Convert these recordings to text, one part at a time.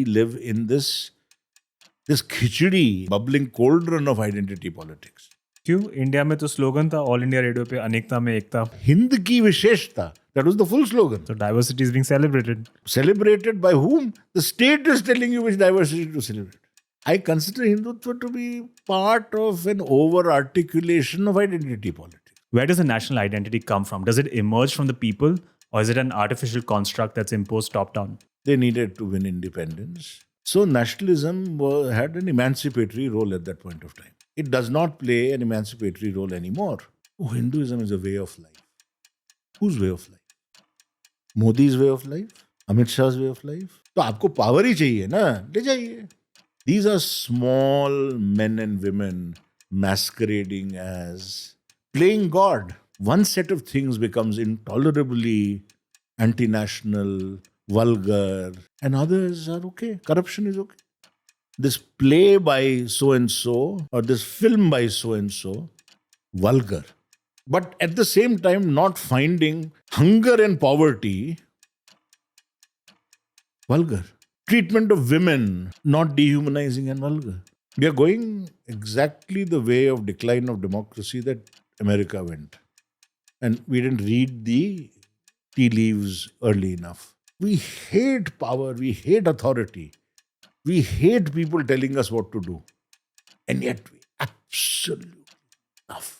we live in this khichdi, bubbling cauldron of identity politics. क्यों India में तो slogan था ऑल इंडिया रेडियो पे अनेकता में एकता. हिंद की विशेषता, that was the full slogan. So diversity is being celebrated. Celebrated by whom? The state is telling you which diversity to celebrate. I consider Hindutva to be part of an over-articulation of identity politics. Where does the national identity come from? Does it emerge from the people, or is it an artificial construct that's imposed top-down? They needed to win independence. So nationalism had an emancipatory role at that point of time. It does not play an emancipatory role anymore. Oh, Hinduism is a way of life. Whose way of life? Modi's way of life? Amit Shah's way of life? तो आपको power ही चाहिए ना, ले जाइए. These are small men and women masquerading as playing God. One set of things becomes intolerably anti-national, vulgar, and others are okay. Corruption is okay. This play by so-and-so or this film by so-and-so, vulgar. But at the same time, not finding hunger and poverty vulgar. Treatment of women, not dehumanizing and vulgar. We are going exactly the way of decline of democracy that America went. And we didn't read the tea leaves early enough. We hate power, we hate authority. We hate people telling us what to do. And yet we absolutely love.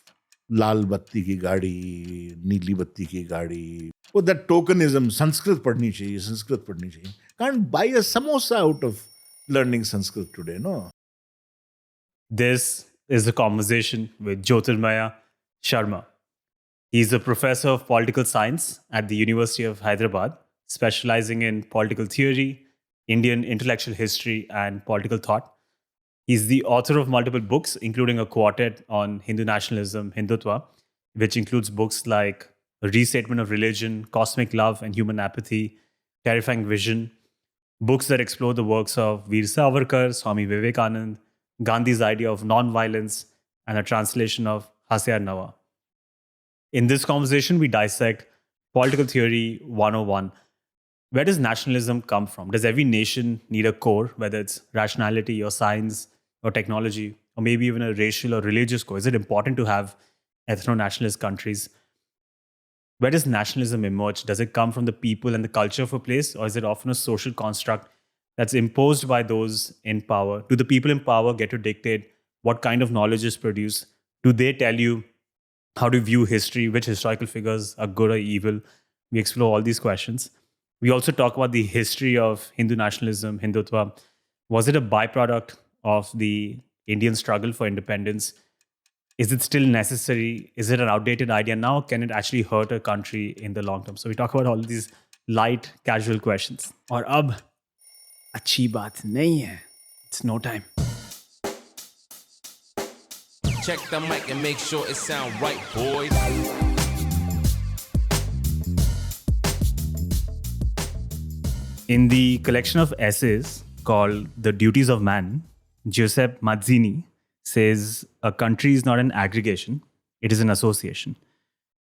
लाल बत्ती की गाड़ी, नीली बत्ती की गाड़ी. Oh, that tokenism, Sanskrit पढ़नी चाहिए. Can't buy a samosa out of learning Sanskrit today, no? This is a conversation with Jyotirmaya Sharma. He's a professor of political science at the University of Hyderabad, specializing in political theory, Indian intellectual history, and political thought. He's the author of multiple books, including a quartet on Hindu nationalism, Hindutva, which includes books like A Restatement of Religion, Cosmic Love and Human Apathy, Terrifying Vision, books that explore the works of Veer Savarkar, Swami Vivekanand, Gandhi's idea of non-violence, and a translation of Hasyar Nawa. In this conversation, we dissect political theory 101. Where does nationalism come from? Does every nation need a core, whether it's rationality or science or technology, or maybe even a racial or religious core? Is it important to have ethno-nationalist countries? Where does nationalism emerge? Does it come from the people and the culture of a place, or is it often a social construct that's imposed by those in power? Do the people in power get to dictate what kind of knowledge is produced? Do they tell you how to view history, which historical figures are good or evil? We explore all these questions. We also talk about the history of Hindu nationalism, Hindutva. Was it a byproduct of the Indian struggle for independence? Is it still necessary? Is it an outdated idea now? Can it actually hurt a country in the long term? So we talk about all these light, casual questions. और अब अच्छी बात नहीं है. It's no time. Check the mic and make sure it sound right, boys. In the collection of essays called The Duties of Man, Giuseppe Mazzini says a country is not an aggregation, it is an association.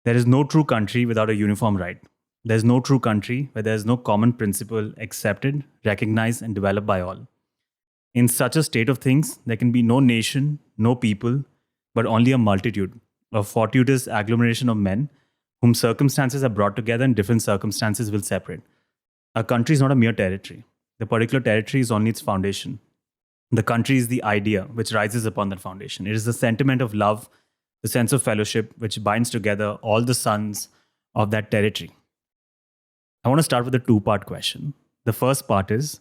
There is no true country without a uniform right. There is no true country where there is no common principle accepted, recognized, and developed by all. In such a state of things, there can be no nation, no people, but only a multitude, a fortuitous agglomeration of men whom circumstances have brought together and different circumstances will separate. A country is not a mere territory. The particular territory is only its foundation. The country is the idea which rises upon that foundation. It is the sentiment of love, the sense of fellowship which binds together all the sons of that territory. I want to start with a two-part question. The first part is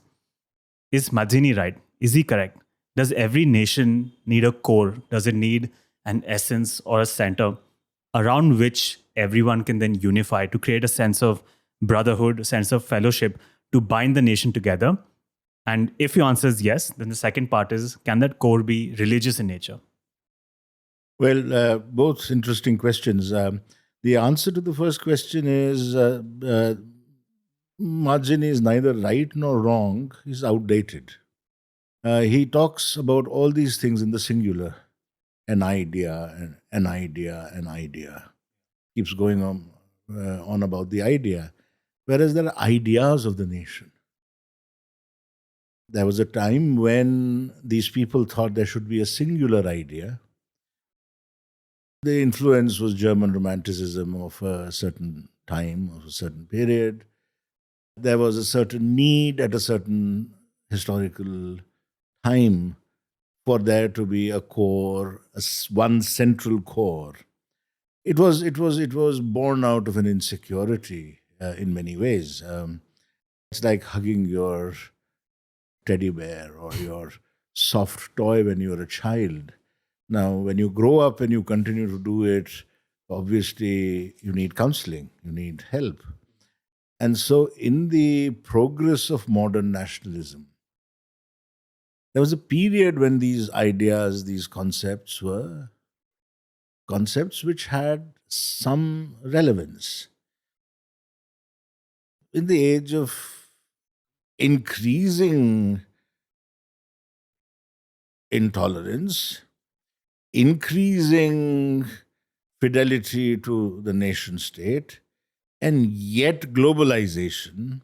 Mazzini right? Is he correct? Does every nation need a core? Does it need an essence or a center around which everyone can then unify to create a sense of brotherhood, a sense of fellowship to bind the nation together? And if your answer is yes, then the second part is, can that core be religious in nature? Well, both interesting questions. The answer to the first question is Mazzini is neither right nor wrong. He's outdated. He talks about all these things in the singular. An idea, an idea, an idea. Keeps going on about the idea. Whereas there are ideas of the nation. There was a time when these people thought there should be a singular idea. The influence was German Romanticism of a certain time, of a certain period. There was a certain need at a certain historical time for there to be a core, one central core. It was born out of an insecurity in many ways. It's like hugging your teddy bear or your soft toy when you're a child. Now, when you grow up and you continue to do it, obviously you need counseling, you need help. And so, in the progress of modern nationalism, there was a period when these ideas, these concepts were concepts which had some relevance. In the age of increasing intolerance, increasing fidelity to the nation state, and yet globalization,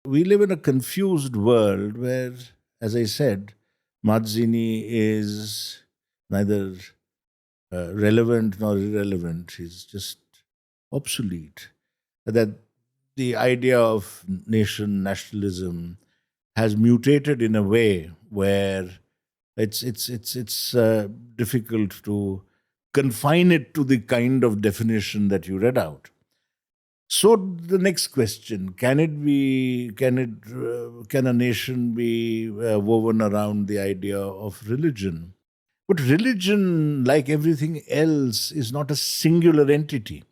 we live in a confused world where, as I said, Mazzini is neither relevant nor irrelevant. He's just obsolete. That the idea of nationalism has mutated in a way where it's difficult to confine it to the kind of definition that you read out. So the next question: can a nation be woven around the idea of religion? But religion, like everything else, is not a singular entity.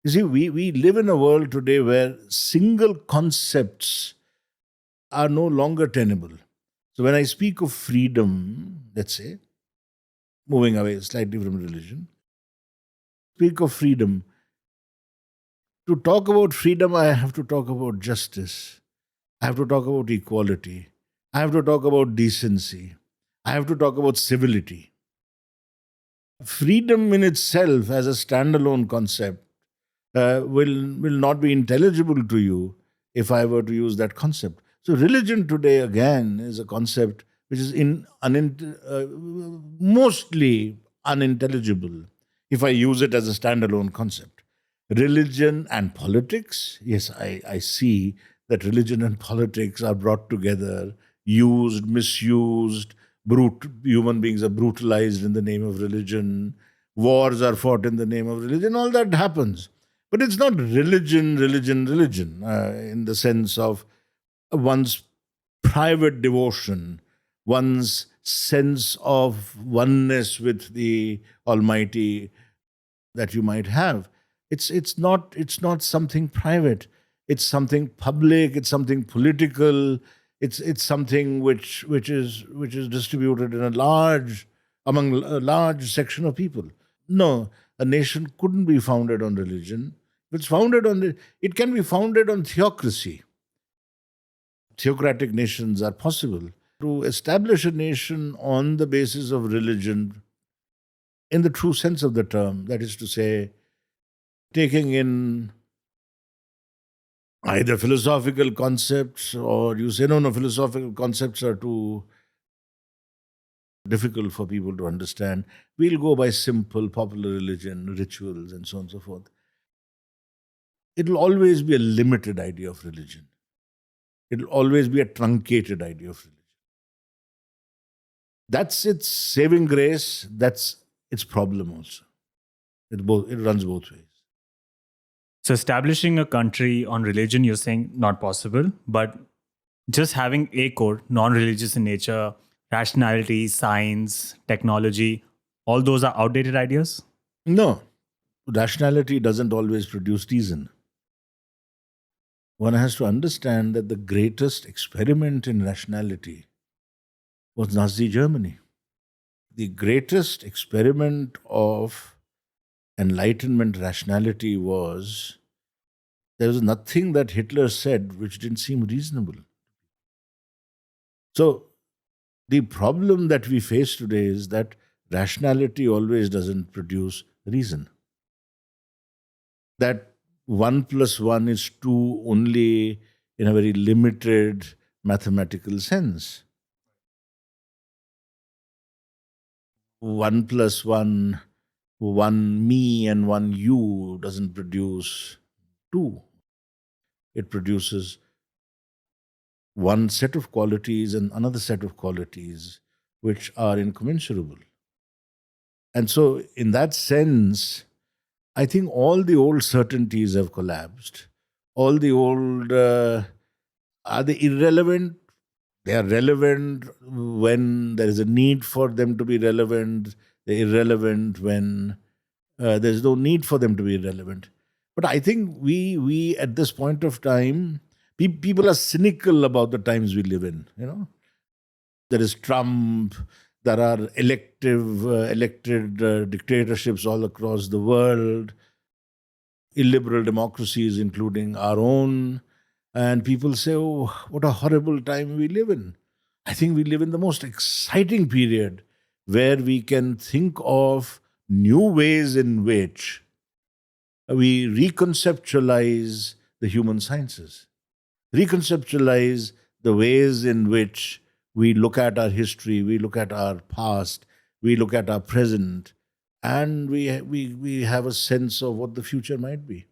You see, we live in a world today where single concepts are no longer tenable. So when I speak of freedom, let's say, moving away slightly from religion, speak of freedom. To talk about freedom, I have to talk about justice. I have to talk about equality. I have to talk about decency. I have to talk about civility. Freedom in itself, as a standalone concept, will not be intelligible to you if I were to use that concept. So religion today, again, is a concept which is mostly unintelligible if I use it as a standalone concept. Religion and politics, yes, I see that religion and politics are brought together, used, misused, human beings are brutalized in the name of religion, wars are fought in the name of religion, all that happens. But it's not religion in the sense of one's private devotion, one's sense of oneness with the Almighty that you might have. It's not something private. It's something public. It's something political. It's something which is distributed in among a large section of people. No, a nation couldn't be founded on religion. It can be founded on theocracy. Theocratic nations are possible. To establish a nation on the basis of religion, in the true sense of the term, that is to say, taking in either philosophical concepts, or you say, no, philosophical concepts are too difficult for people to understand. We'll go by simple popular religion, rituals, and so on and so forth. It will always be a limited idea of religion. It will always be a truncated idea of religion. That's its saving grace. That's its problem also. It runs both ways. So establishing a country on religion, you're saying not possible, but just having a core, non-religious in nature, rationality, science, technology, all those are outdated ideas? No, rationality doesn't always produce reason. One has to understand that the greatest experiment in rationality was Nazi Germany. The greatest experiment of Enlightenment rationality was there was nothing that Hitler said which didn't seem reasonable. So the problem that we face today is that rationality always doesn't produce reason. That 1 + 1 is 2 only in a very limited, mathematical sense. 1 plus 1, one me and one you doesn't produce two. It produces one set of qualities and another set of qualities which are incommensurable. And so, in that sense, I think all the old certainties have collapsed. All the old, are they irrelevant? They are relevant when there is a need for them to be relevant. They're irrelevant when there's no need for them to be relevant. But I think we at this point of time, people are cynical about the times we live in. There is Trump. There are elected dictatorships all across the world, illiberal democracies, including our own. And people say, oh, what a horrible time we live in. I think we live in the most exciting period where we can think of new ways in which we reconceptualize the human sciences, reconceptualize the ways in which we look at our history, we look at our past, we look at our present, and we have a sense of what the future might be.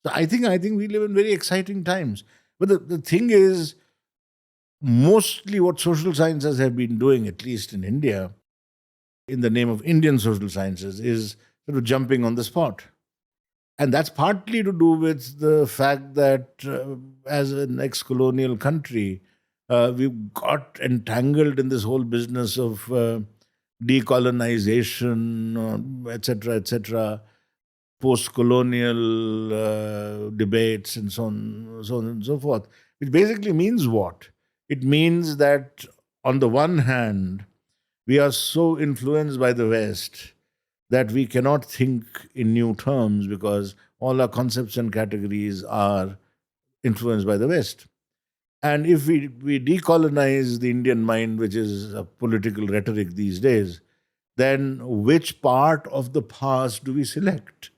So I think we live in very exciting times. But the thing is, mostly what social sciences have been doing, at least in India, in the name of Indian social sciences, is sort of jumping on the spot. And that's partly to do with the fact that as an ex-colonial country, we've got entangled in this whole business of decolonization, etc., post-colonial debates and so on and so forth. Which basically means what? It means that on the one hand, we are so influenced by the West that we cannot think in new terms because all our concepts and categories are influenced by the West. And if we decolonize the Indian mind, which is a political rhetoric these days, then which part of the past do we select?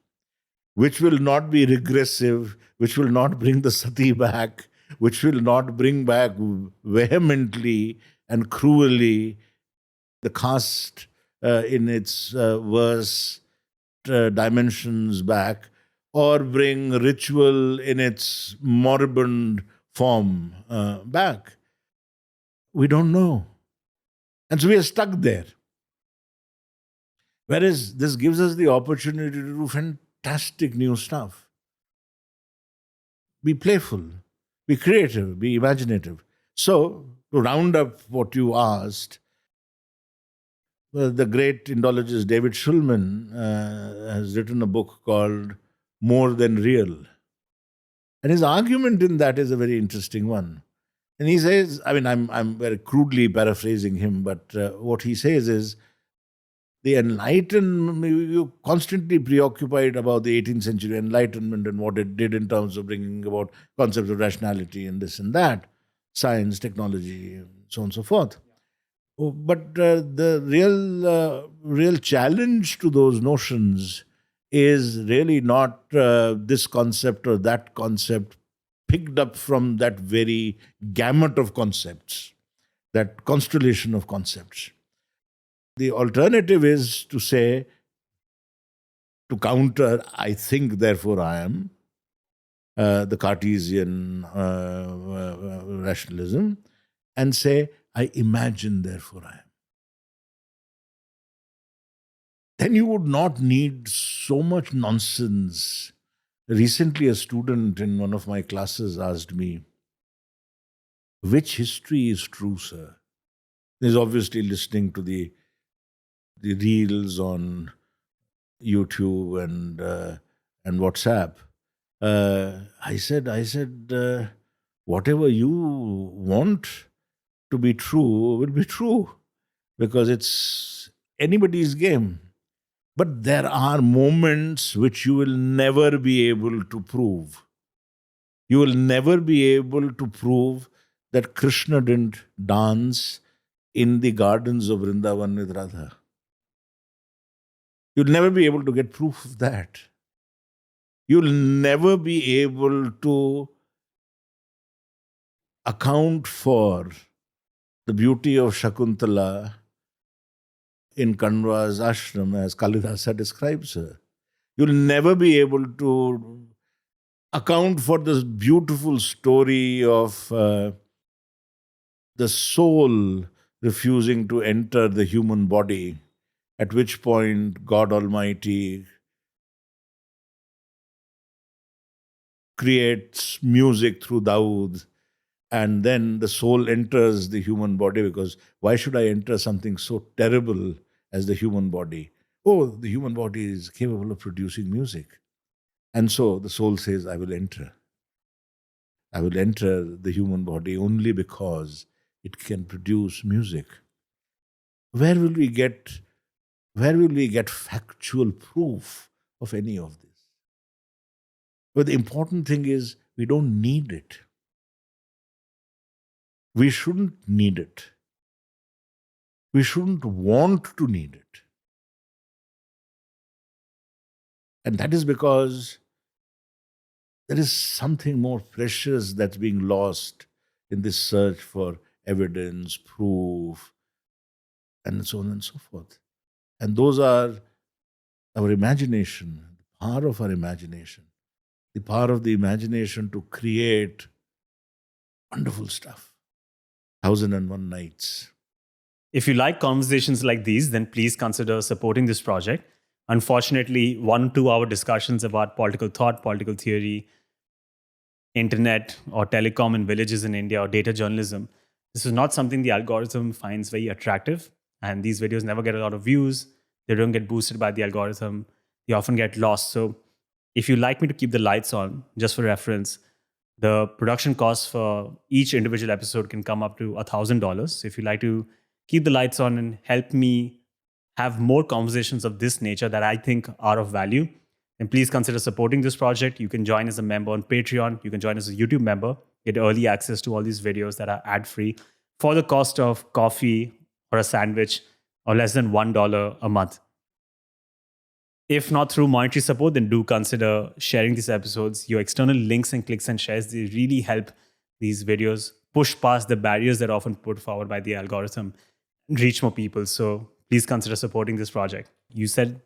Which will not be regressive, which will not bring the sati back, which will not bring back vehemently and cruelly the caste in its worst dimensions back, or bring ritual in its moribund form back. We don't know. And so we are stuck there. Whereas this gives us the opportunity to do fantastic new stuff. Be playful, be creative, be imaginative. So, to round up what you asked, the great Indologist David Shulman has written a book called More Than Real. And his argument in that is a very interesting one. And he says, I mean, I'm very crudely paraphrasing him, but what he says is, the Enlightenment, you're constantly preoccupied about the 18th century Enlightenment and what it did in terms of bringing about concepts of rationality and this and that, science, technology, so on and so forth. But the real challenge to those notions is really not this concept or that concept picked up from that very gamut of concepts, that constellation of concepts. The alternative is to say, to counter, I think, therefore I am, the Cartesian rationalism, and say, I imagine, therefore I am. Then you would not need so much nonsense. Recently, a student in one of my classes asked me, which history is true, sir? He's obviously listening to the reels on YouTube and WhatsApp. I said, whatever you want to be true will be true, because it's anybody's game. But there are moments which you will never be able to prove. You will never be able to prove that Krishna didn't dance in the gardens of Vrindavan with Radha. You'll never be able to get proof of that. You'll never be able to account for the beauty of Shakuntala in Kanva's ashram as Kalidasa describes her. You'll never be able to account for this beautiful story of the soul refusing to enter the human body, at which point God Almighty creates music through Dawood, and then the soul enters the human body, because why should I enter something so terrible as the human body? Oh, the human body is capable of producing music. And so the soul says, I will enter. I will enter the human body only because it can produce music. Where will we get factual proof of any of this? But the important thing is we don't need it. We shouldn't need it. We shouldn't want to need it. And that is because there is something more precious that's being lost in this search for evidence, proof, and so on and so forth. And those are our imagination, the power of our imagination, the power of the imagination to create wonderful stuff. 1001 Nights. If you like conversations like these, then please consider supporting this project. Unfortunately, 1-2 hour discussions about political thought, political theory, internet or telecom in villages in India or data journalism, this is not something the algorithm finds very attractive. And these videos never get a lot of views. They don't get boosted by the algorithm. They often get lost. So if you like me to keep the lights on, just for reference, the production costs for each individual episode can come up to $1,000. So if you like to keep the lights on and help me have more conversations of this nature that I think are of value, then please consider supporting this project. You can join as a member on Patreon. You can join as a YouTube member, get early access to all these videos that are ad-free for the cost of coffee or a sandwich or less than $1 a month. If not through monetary support, then do consider sharing these episodes. Your external links and clicks and shares, they really help these videos push past the barriers that are often put forward by the algorithm and reach more people. So please consider supporting this project. You said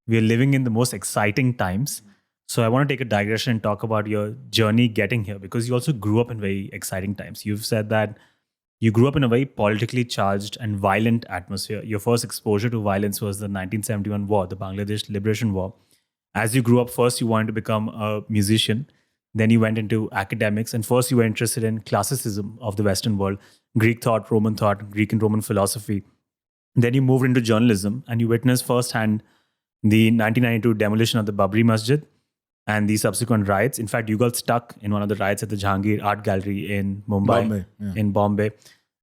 we are living in the most exciting times. So I want to take a digression and talk about your journey getting here, because you also grew up in very exciting times. You've said that you grew up in a very politically charged and violent atmosphere. Your first exposure to violence was the 1971 war, the Bangladesh Liberation War. As you grew up, first you wanted to become a musician. Then you went into academics. And first you were interested in classicism of the Western world, Greek thought, Greek and Roman philosophy. Then you moved into journalism and you witnessed firsthand the 1992 demolition of the Babri Masjid and the subsequent riots. In fact, you got stuck in one of the riots at the Jahangir Art Gallery in Bombay.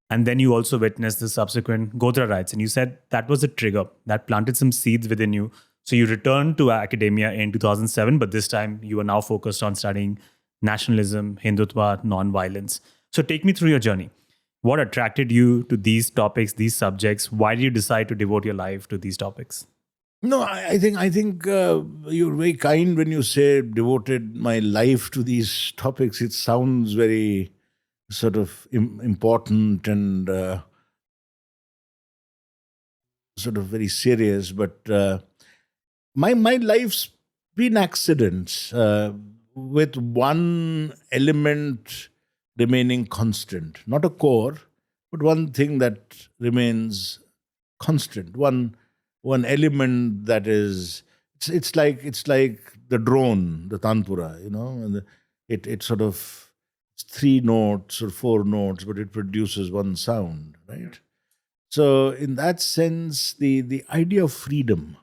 And then you also witnessed the subsequent Godhra riots. And you said that was a trigger that planted some seeds within you. So you returned to academia in 2007, but this time you are now focused on studying nationalism, Hindutva, non-violence. So take me through your journey. What attracted you to these topics, these subjects? Why did you decide to devote your life to these topics? No, I think you're very kind when you say devoted my life to these topics. It sounds very sort of important and sort of very serious. But my life's been accidents with one element remaining constant, not a core, but one thing that remains constant. One element that is, it's like the drone, the tanpura, and it sort of, it's 3 notes or 4 notes, but it produces one sound, right? So in that sense, the idea of freedom,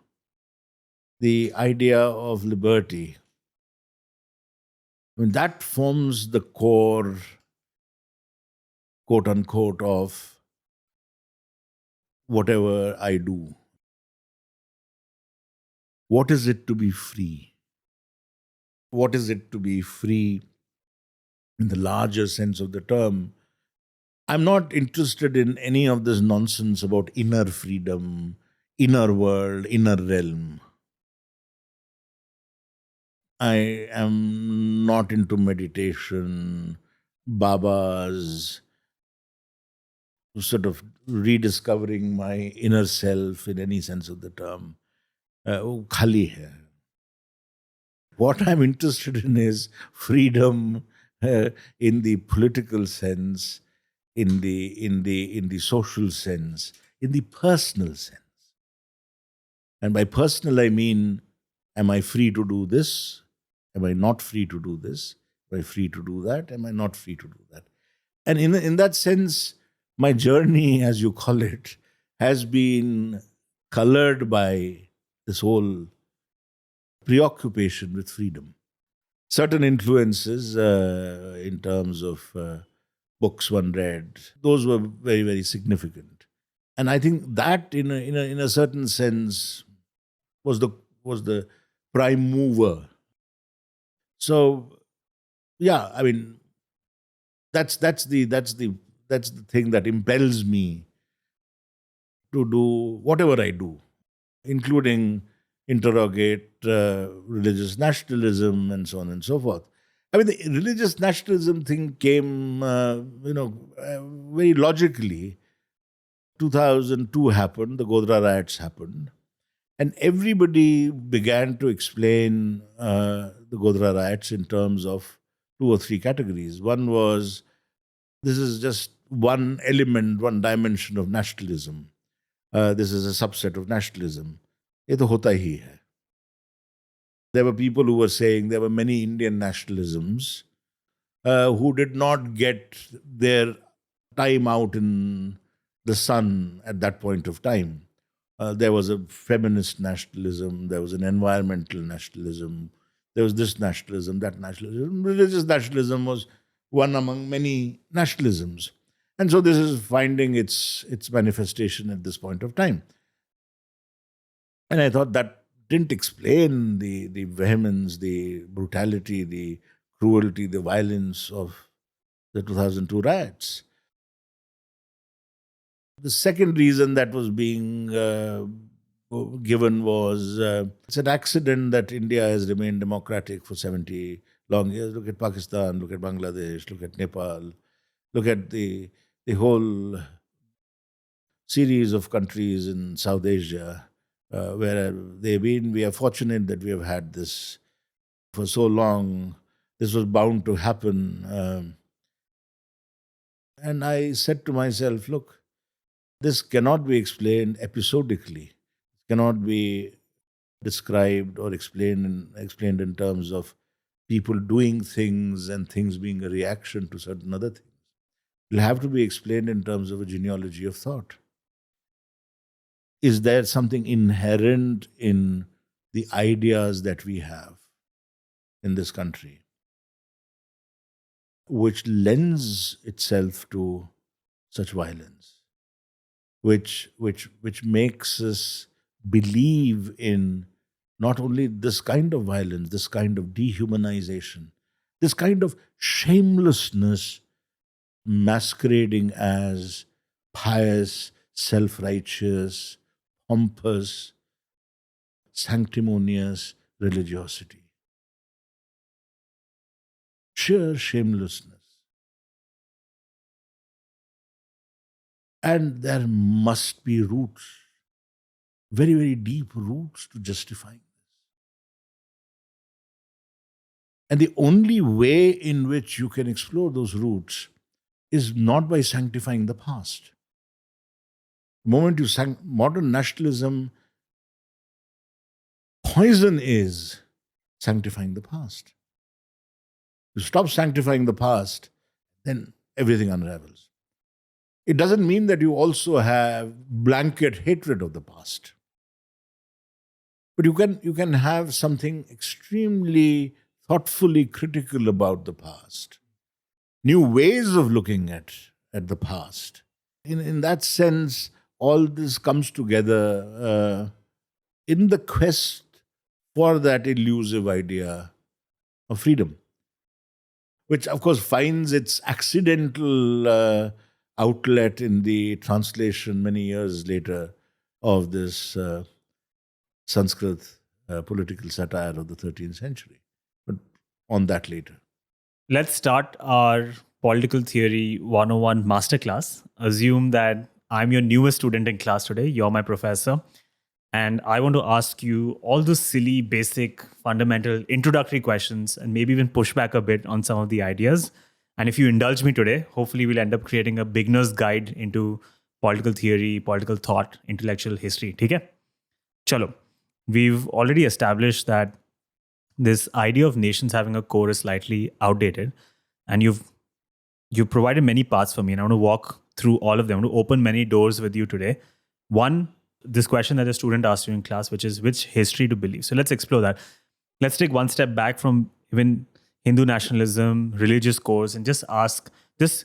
the idea of liberty, I mean, that forms the core, quote unquote, of whatever I do. What is it to be free? What is it to be free in the larger sense of the term? I'm not interested in any of this nonsense about inner freedom, inner world, inner realm. I am not into meditation. Baba's, sort of rediscovering my inner self in any sense of the term. वो खाली है. What I'm interested in is freedom in the political sense, in the social sense, in the personal sense. And by personal, I mean, am I free to do this? Am I not free to do this? Am I free to do that? Am I not free to do that? And in that sense, my journey, as you call it, has been colored by this whole preoccupation with freedom. Certain influences in terms of books one read, those were very, very significant. And I think that, in a certain sense, was the prime mover. So, yeah, I mean, that's the thing that impels me to do whatever I do, including interrogate religious nationalism and so on and so forth. I mean, the religious nationalism thing came, very logically. 2002 happened, the Godhra riots happened, and everybody began to explain the Godhra riots in terms of two or three categories. One was, this is just one element, one dimension of nationalism. This is a subset of nationalism. ये तो होता ही है. There were people who were saying there were many Indian nationalisms who did not get their time out in the sun at that point of time. There was a feminist nationalism, there was an environmental nationalism, there was this nationalism, that nationalism. Religious nationalism was one among many nationalisms. And so this is finding its manifestation at this point of time. And I thought that didn't explain the vehemence, the brutality, the cruelty, the violence of the 2002 riots. The second reason that was being given was it's an accident that India has remained democratic for 70 long years. Look at Pakistan, look at Bangladesh, look at Nepal, look at the whole series of countries in South Asia where they've been. We are fortunate that we have had this for so long. This was bound to happen. And I said to myself, look, this cannot be explained episodically. It cannot be described or explained in terms of people doing things and things being a reaction to certain other things. It will have to be explained in terms of a genealogy of thought. Is there something inherent in the ideas that we have in this country which lends itself to such violence? Which makes us believe in not only this kind of violence, this kind of dehumanization, this kind of shamelessness masquerading as pious, self-righteous, pompous, sanctimonious religiosity. Sheer shamelessness. And there must be roots, very, very deep roots to justifying this. And the only way in which you can explore those roots is not by sanctifying the past. The moment you modern nationalism, poison is sanctifying the past. You stop sanctifying the past, then everything unravels. It doesn't mean that you also have blanket hatred of the past. But you can have something extremely thoughtfully critical about the past. New ways of looking at the past. In that sense, all this comes together in the quest for that elusive idea of freedom, which of course finds its accidental outlet in the translation many years later of this Sanskrit political satire of the 13th century. But on that later. Let's start our Political Theory 101 Masterclass. Assume that I'm your newest student in class today. You're my professor. And I want to ask you all those silly, basic, fundamental, introductory questions and maybe even push back a bit on some of the ideas. And if you indulge me today, hopefully we'll end up creating a beginner's guide into political theory, political thought, intellectual history. Okay? Chalo. We've already established that this idea of nations having a core is slightly outdated. And you've provided many paths for me, and I want to walk through all of them. I want to open many doors with you today. One, this question that a student asked you in class, which is which history to believe. So let's explore that. Let's take one step back from even Hindu nationalism, religious cores, and just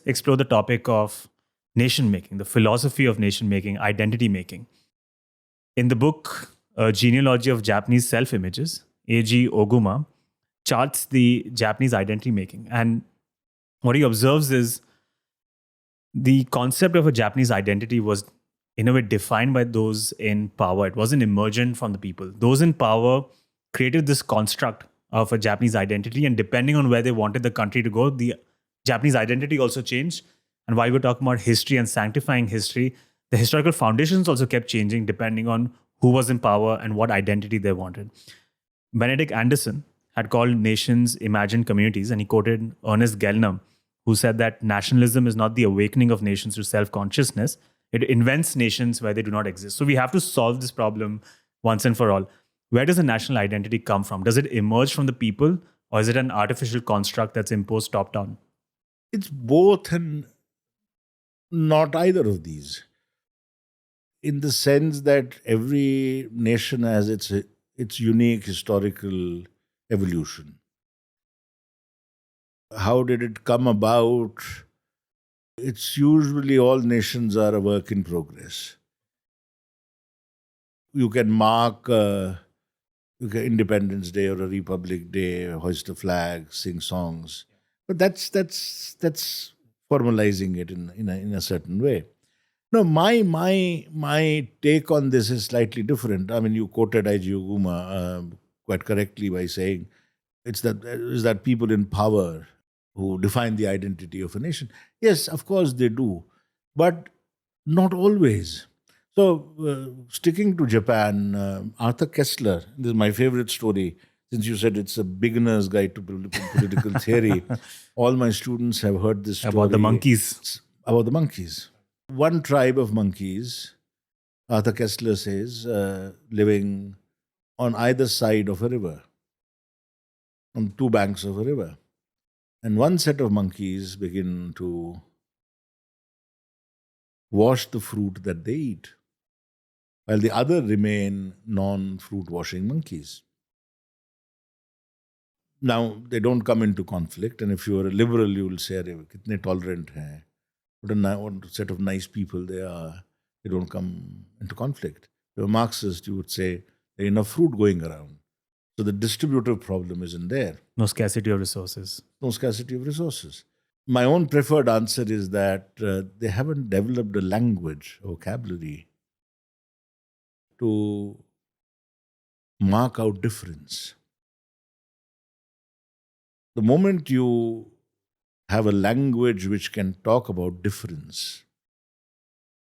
explore the topic of nation making, the philosophy of nation making, identity making. In the book, A Genealogy of Japanese Self-Images, A.G. Oguma charts the Japanese identity making. And what he observes is the concept of a Japanese identity was, in a way, defined by those in power. It wasn't emergent from the people. Those in power created this construct of a Japanese identity, and depending on where they wanted the country to go, the Japanese identity also changed. And while we're talking about history and sanctifying history, the historical foundations also kept changing depending on who was in power and what identity they wanted. Benedict Anderson had called nations imagined communities, and he quoted Ernest Gellner, who said that nationalism is not the awakening of nations to self-consciousness. It invents nations where they do not exist. So we have to solve this problem once and for all. Where does a national identity come from? Does it emerge from the people, or is it an artificial construct that's imposed top-down? It's both and not either of these. In the sense that every nation has its unique historical evolution. How did it come about? It's usually all nations are a work in progress. You can mark Independence Day or a Republic Day, hoist a flag, sing songs, but that's formalizing it in a certain way. No, my take on this is slightly different. I mean, you quoted I.G. Oguma quite correctly by saying it's that people in power who define the identity of a nation. Yes, of course they do, but not always. So, sticking to Japan, Arthur Koestler, this is my favorite story. Since you said it's a beginner's guide to political theory, all my students have heard this story. About the monkeys. About the monkeys. One tribe of monkeys, Arthur Koestler says, living on either side of a river, on two banks of a river. And one set of monkeys begin to wash the fruit that they eat, while the other remain non-fruit washing monkeys. Now, they don't come into conflict, and if you are a liberal, you will say, "Arey, kitne tolerant hai. What a set of nice people they are. They don't come into conflict." If you're a Marxist, you would say, "There's enough fruit going around. So the distributive problem isn't there." No scarcity of resources. No scarcity of resources. My own preferred answer is that they haven't developed a language, a vocabulary to mark out difference. The moment you have a language which can talk about difference,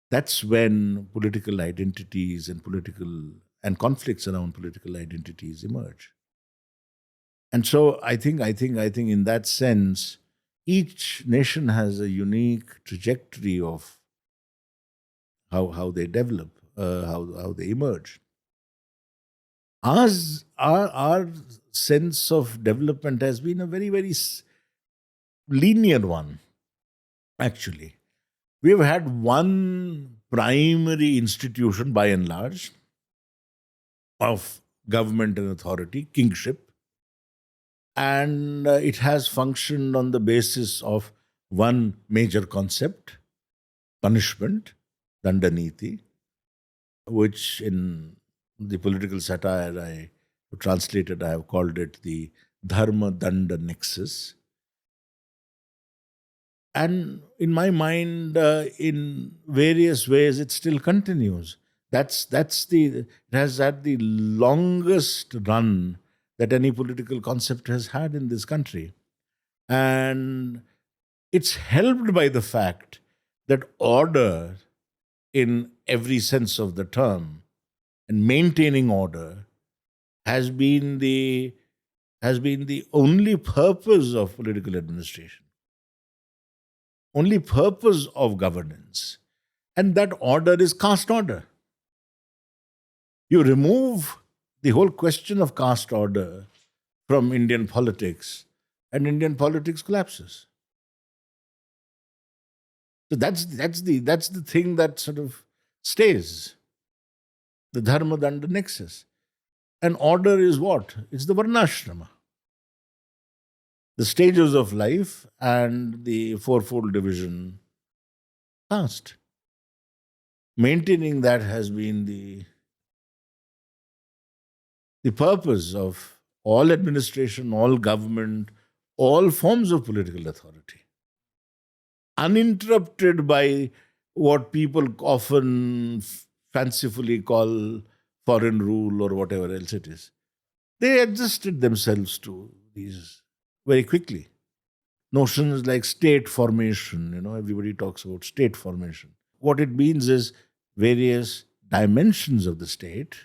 that's when political identities and conflicts around political identities emerge. And so I think in that sense, each nation has a unique trajectory of how they develop, how they emerge. Our sense of development has been a very, very linear one, actually. We've had one primary institution, by and large, of government and authority, kingship. And it has functioned on the basis of one major concept, punishment, dandaniti, which in the political satire I translated, I have called it the dharma danda nexus. And in my mind, in various ways, it still continues. It has had the longest run that any political concept has had in this country. And It's helped by the fact that order, in every sense of the term, and maintaining order has been the only purpose of political administration, only purpose of governance. And that order is caste order. You remove the whole question of caste order from Indian politics, and Indian politics collapses. So that's the thing that sort of stays. The dharma danda nexus. And order is what? It's the varnashrama. The stages of life and the fourfold division caste. Maintaining that has been the purpose of all administration, all government, all forms of political authority. Uninterrupted by what people often fancifully call foreign rule or whatever else it is. They adjusted themselves to these very quickly. Notions like state formation, everybody talks about state formation. What it means is various dimensions of the state,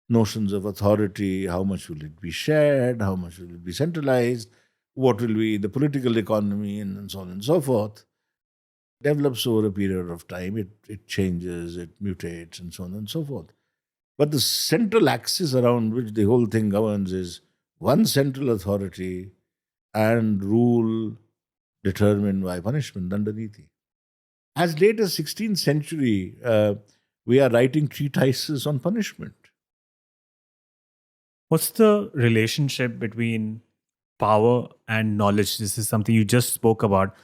notions of authority, how much will it be shared, how much will it be centralized, what will be the political economy, and so on and so forth, develops over a period of time. It changes, it mutates, and so on and so forth. But the central axis around which the whole thing governs is one central authority and rule determined by punishment, dandaniti. As late as 16th century, we are writing treatises on punishment. What's the relationship between power and knowledge? This is something you just spoke about.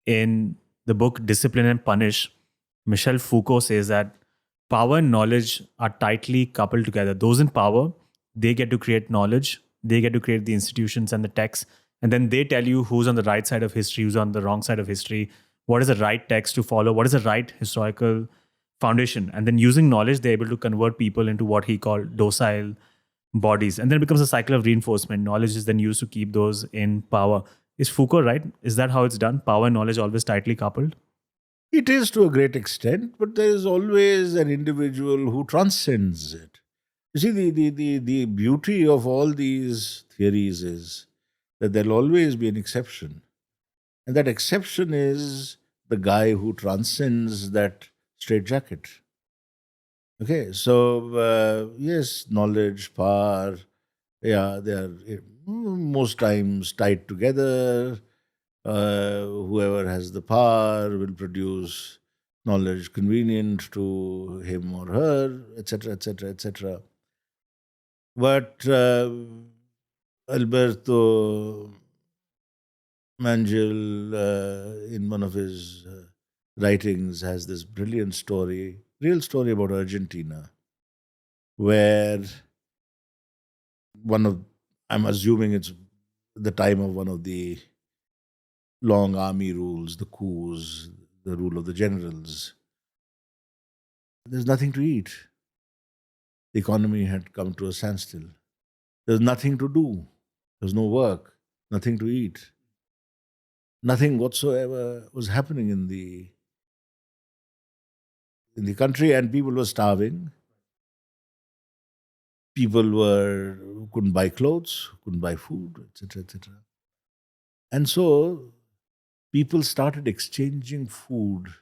In the book Discipline and Punish, Michel Foucault says that power and knowledge are tightly coupled together. Those in power, they get to create knowledge, they get to create the institutions and the texts, and then they tell you who's on the right side of history, who's on the wrong side of history, what is the right text to follow, what is the right historical foundation. And then using knowledge, they're able to convert people into what he called docile bodies. And then it becomes a cycle of reinforcement. Knowledge is then used to keep those in power. Is Foucault right? Is that how it's done? Power and knowledge always tightly coupled? It is to a great extent, but there is always an individual who transcends it. You see, the beauty of all these theories is that there'll always be an exception. And that exception is the guy who transcends that straitjacket. Okay, so yes, knowledge, power, yeah, they are most times tied together. Whoever has the power will produce knowledge convenient to him or her, etc., etc., etc. But Alberto Mangel, in one of his writings, has this brilliant story, real story about Argentina, where I'm assuming it's the time of one of the long army rules, the coups, the rule of the generals. There's nothing to eat. The economy had come to a standstill. There's nothing to do. There's no work, nothing to eat. Nothing whatsoever was happening in the country, and people were starving. People couldn't buy clothes, couldn't buy food, etc., etc. And so people started exchanging food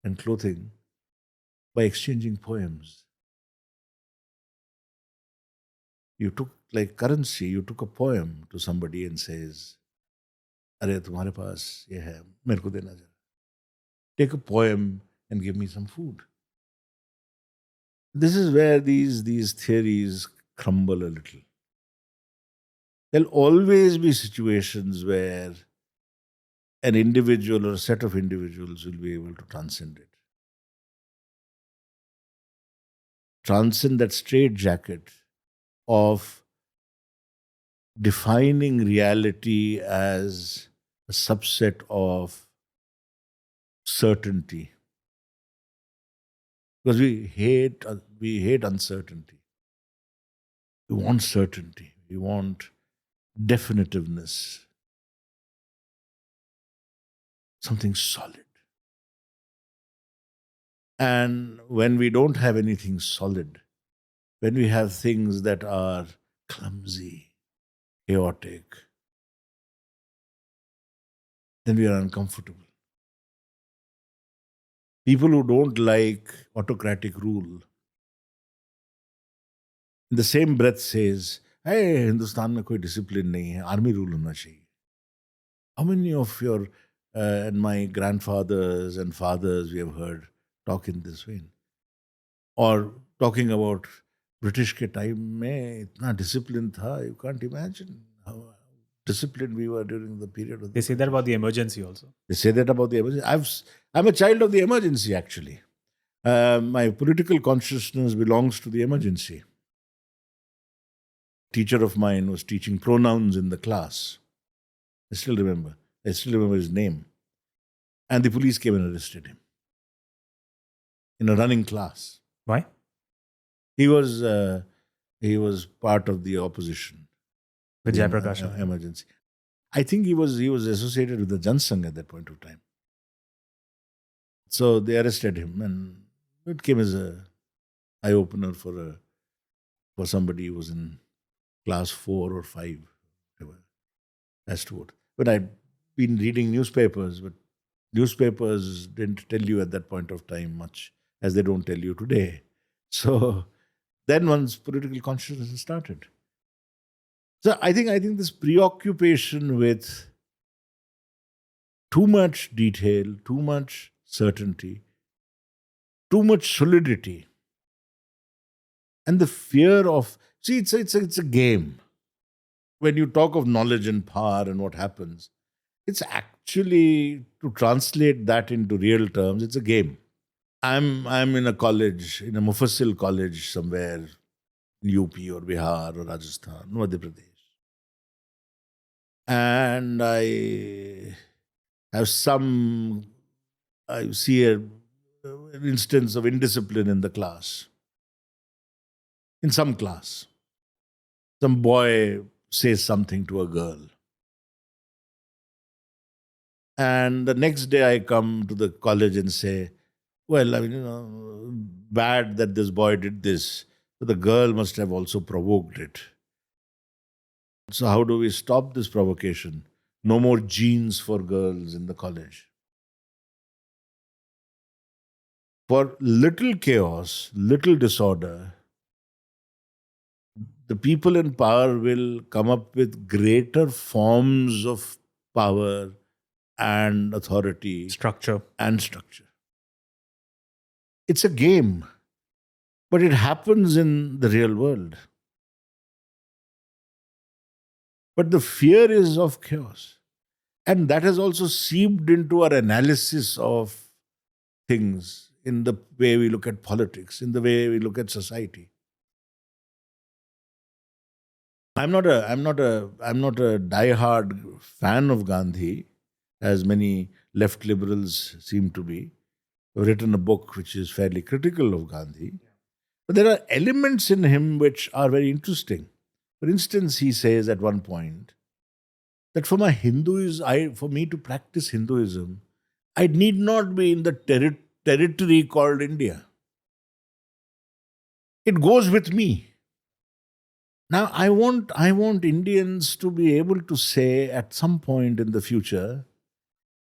and clothing by exchanging poems. You took, like currency, you took a poem to somebody and says, "Arey, tumhare paas ye hai, mere ko dena jara." Take a poem and give me some food. This is where these theories crumble a little. There'll always be situations where an individual or a set of individuals will be able to transcend it. Transcend that straitjacket of defining reality as a subset of certainty. Because we hate uncertainty. We want certainty. We want definitiveness. something solid. And when we don't have anything solid, when we have things that are clumsy, chaotic, then we are uncomfortable. People who don't like autocratic rule, in the same breath says, hey, Hindustan mein koi discipline nahi hai, army rule hona chahiye. How many of your and my grandfathers and fathers we have heard talk in this vein? Or talking about British ke time mein itna discipline tha, you can't imagine how disciplined we were during the period of They say that about the emergency also. They say that about the emergency. I'm a child of the emergency, actually. My political consciousness belongs to the emergency. Teacher of mine was teaching pronouns in the class. I still remember his name. And the police came and arrested him in a running class. Why? He was part of the opposition. With the Jayaprakash. Emergency. I think he was associated with the Jansangh at that point of time. So they arrested him, and it came as a eye opener for somebody who was in class 4 or 5, whatever, as to what. But I'd been reading newspapers, but newspapers didn't tell you at that point of time much, as they don't tell you today. So then one's political consciousness started. So I think this preoccupation with too much detail, too much certainty, too much solidity, and the fear of it's a game. When you talk of knowledge and power and what happens, it's actually, to translate that into real terms, it's a game. I'm in a college, in a Mufassil college somewhere in UP or Bihar or Rajasthan, Madhya Pradesh. And I see an instance of indiscipline in the class. In some class, some boy says something to a girl. And the next day I come to the college and say, well, bad that this boy did this, but the girl must have also provoked it. So how do we stop this provocation? No more jeans for girls in the college. For little chaos, little disorder, the people in power will come up with greater forms of power and authority. Structure. It's a game, but it happens in the real world. But the fear is of chaos. And that has also seeped into our analysis of things, in the way we look at politics, in the way we look at society. I'm not a diehard fan of Gandhi, as many left liberals seem to be. I've written a book which is fairly critical of Gandhi. But there are elements in him which are very interesting. For instance, he says at one point that for me to practice Hinduism, I need not be in the territory called India. It goes with me. Now, I want Indians to be able to say at some point in the future,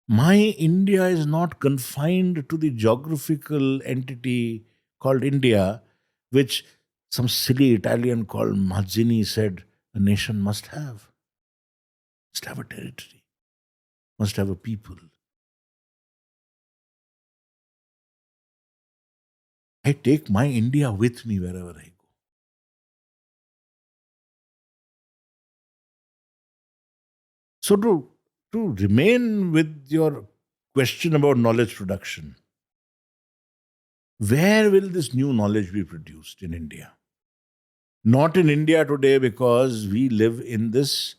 my India is not confined to the geographical entity called India, which some silly Italian called Mazzini said a nation must have. Must have a territory, must have a people. I take my India with me wherever I go. So to remain with your question about knowledge production, where will this new knowledge be produced in India? Not in India today, because we live in this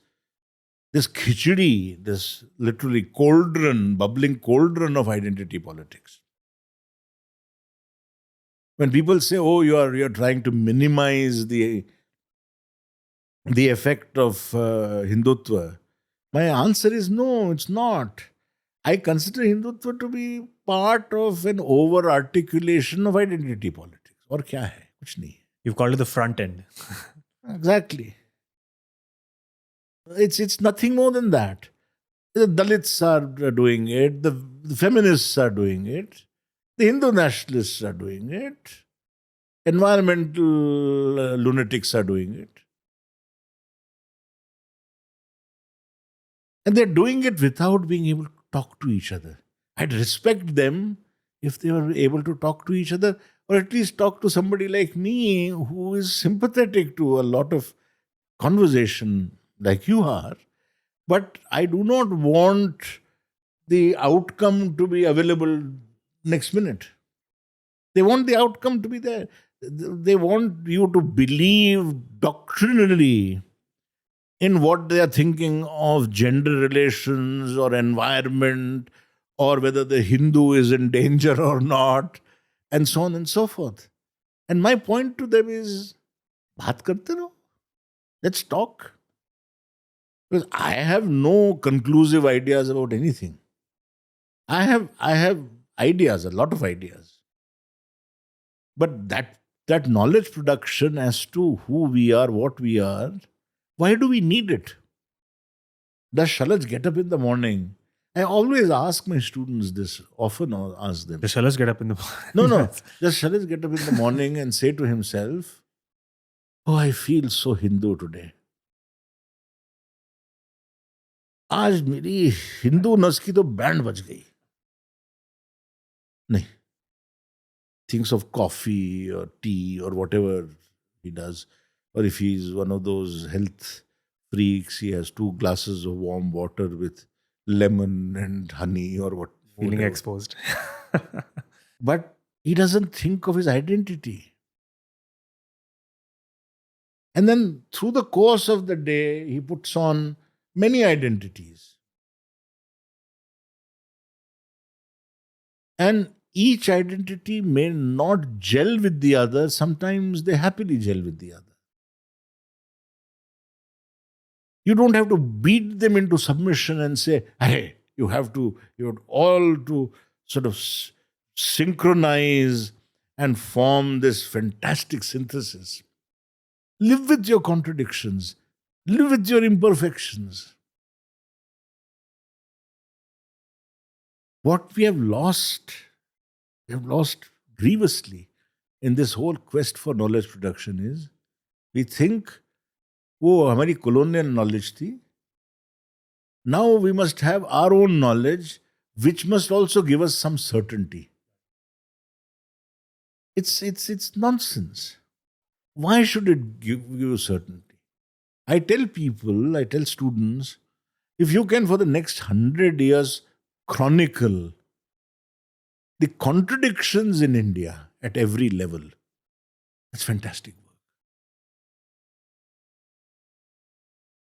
khichdi, this literally bubbling cauldron of identity politics. When people say, oh, you're trying to minimize the effect of Hindutva, my answer is no, it's not. I consider Hindutva to be part of an over-articulation of identity politics. और क्या है? कुछ नहीं. You've called it the front end. Exactly. It's nothing more than that. The Dalits are doing it. The feminists are doing it. The Hindu nationalists are doing it. Environmental lunatics are doing it. And they're doing it without being able to talk to each other. I'd respect them if they were able to talk to each other, or at least talk to somebody like me who is sympathetic to a lot of conversation like you are. But I do not want the outcome to be available next minute. They want the outcome to be there. They want you to believe doctrinally in what they are thinking of gender relations or environment, or whether the Hindu is in danger or not, and so on and so forth. And my point to them is, baat karte raho. Let's talk. Because I have no conclusive ideas about anything. I have ideas, a lot of ideas. But that knowledge production as to who we are, what we are, why do we need it? Does Shalaj get up in the morning? I always ask my students this, often ask them. The Shalas get up in the No. Does Shalaj get up in the morning and say to himself, oh, I feel so Hindu today. आज मेरी हिंदू नस की तो band बज गई. नहीं. Thinks of coffee or tea or whatever he does. Or if he's one of those health freaks, he has 2 glasses of warm water with lemon and honey or what. feeling whatever. exposed. But he doesn't think of his identity. And then through the course of the day, he puts on many identities. And each identity may not gel with the other. Sometimes they happily gel with the other. You don't have to beat them into submission and say, hey, you have all to sort of synchronize and form this fantastic synthesis. Live with your contradictions. Live with your imperfections. What we have lost grievously in this whole quest for knowledge production is, we think, वो हमारी colonial knowledge थी. Now we must have our own knowledge, which must also give us some certainty. It's nonsense. Why should it give you certainty? I tell students, if you can for the next 100 years chronicle the contradictions in India at every level, that's fantastic work.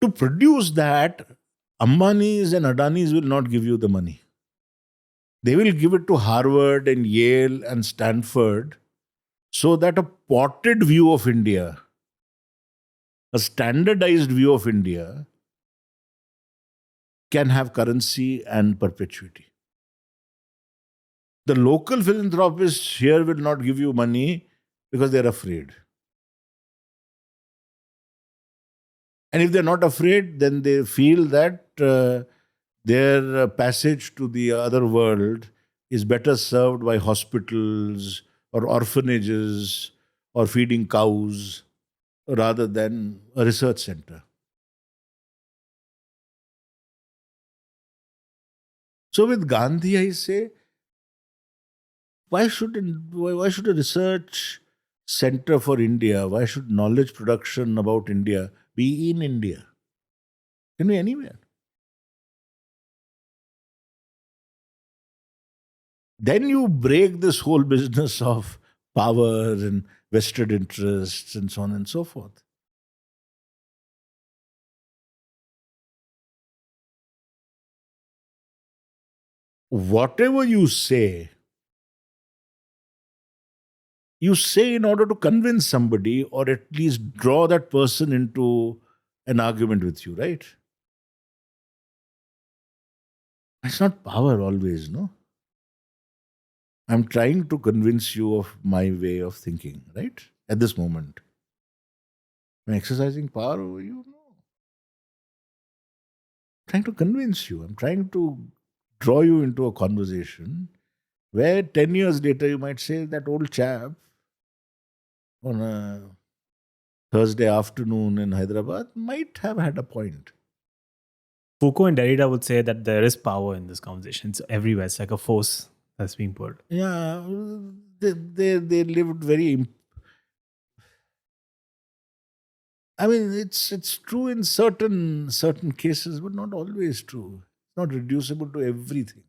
To produce that, Ambanis and Adanis will not give you the money. They will give it to Harvard and Yale and Stanford so that a potted view of India, a standardized view of India, can have currency and perpetuity. The local philanthropists here will not give you money because they're afraid. And if they're not afraid, then they feel that their passage to the other world is better served by hospitals or orphanages or feeding cows rather than a research center. So with Gandhi, I say, why should a research center for India, why should knowledge production about India be in India? Can be anywhere. Then you break this whole business of power and vested interests and so on and so forth. Whatever you say in order to convince somebody or at least draw that person into an argument with you, right? It's not power always, no? I'm trying to convince you of my way of thinking, right? At this moment. I'm exercising power over you? No. I'm trying to convince you. I'm trying to draw you into a conversation where 10 years later you might say that old chap on a Thursday afternoon in Hyderabad might have had a point. Foucault and Derrida would say that there is power in this conversation. It's everywhere. It's like a force that's being pulled. Yeah, they lived very. I mean, it's true in certain cases, but not always true. It's not reducible to everything.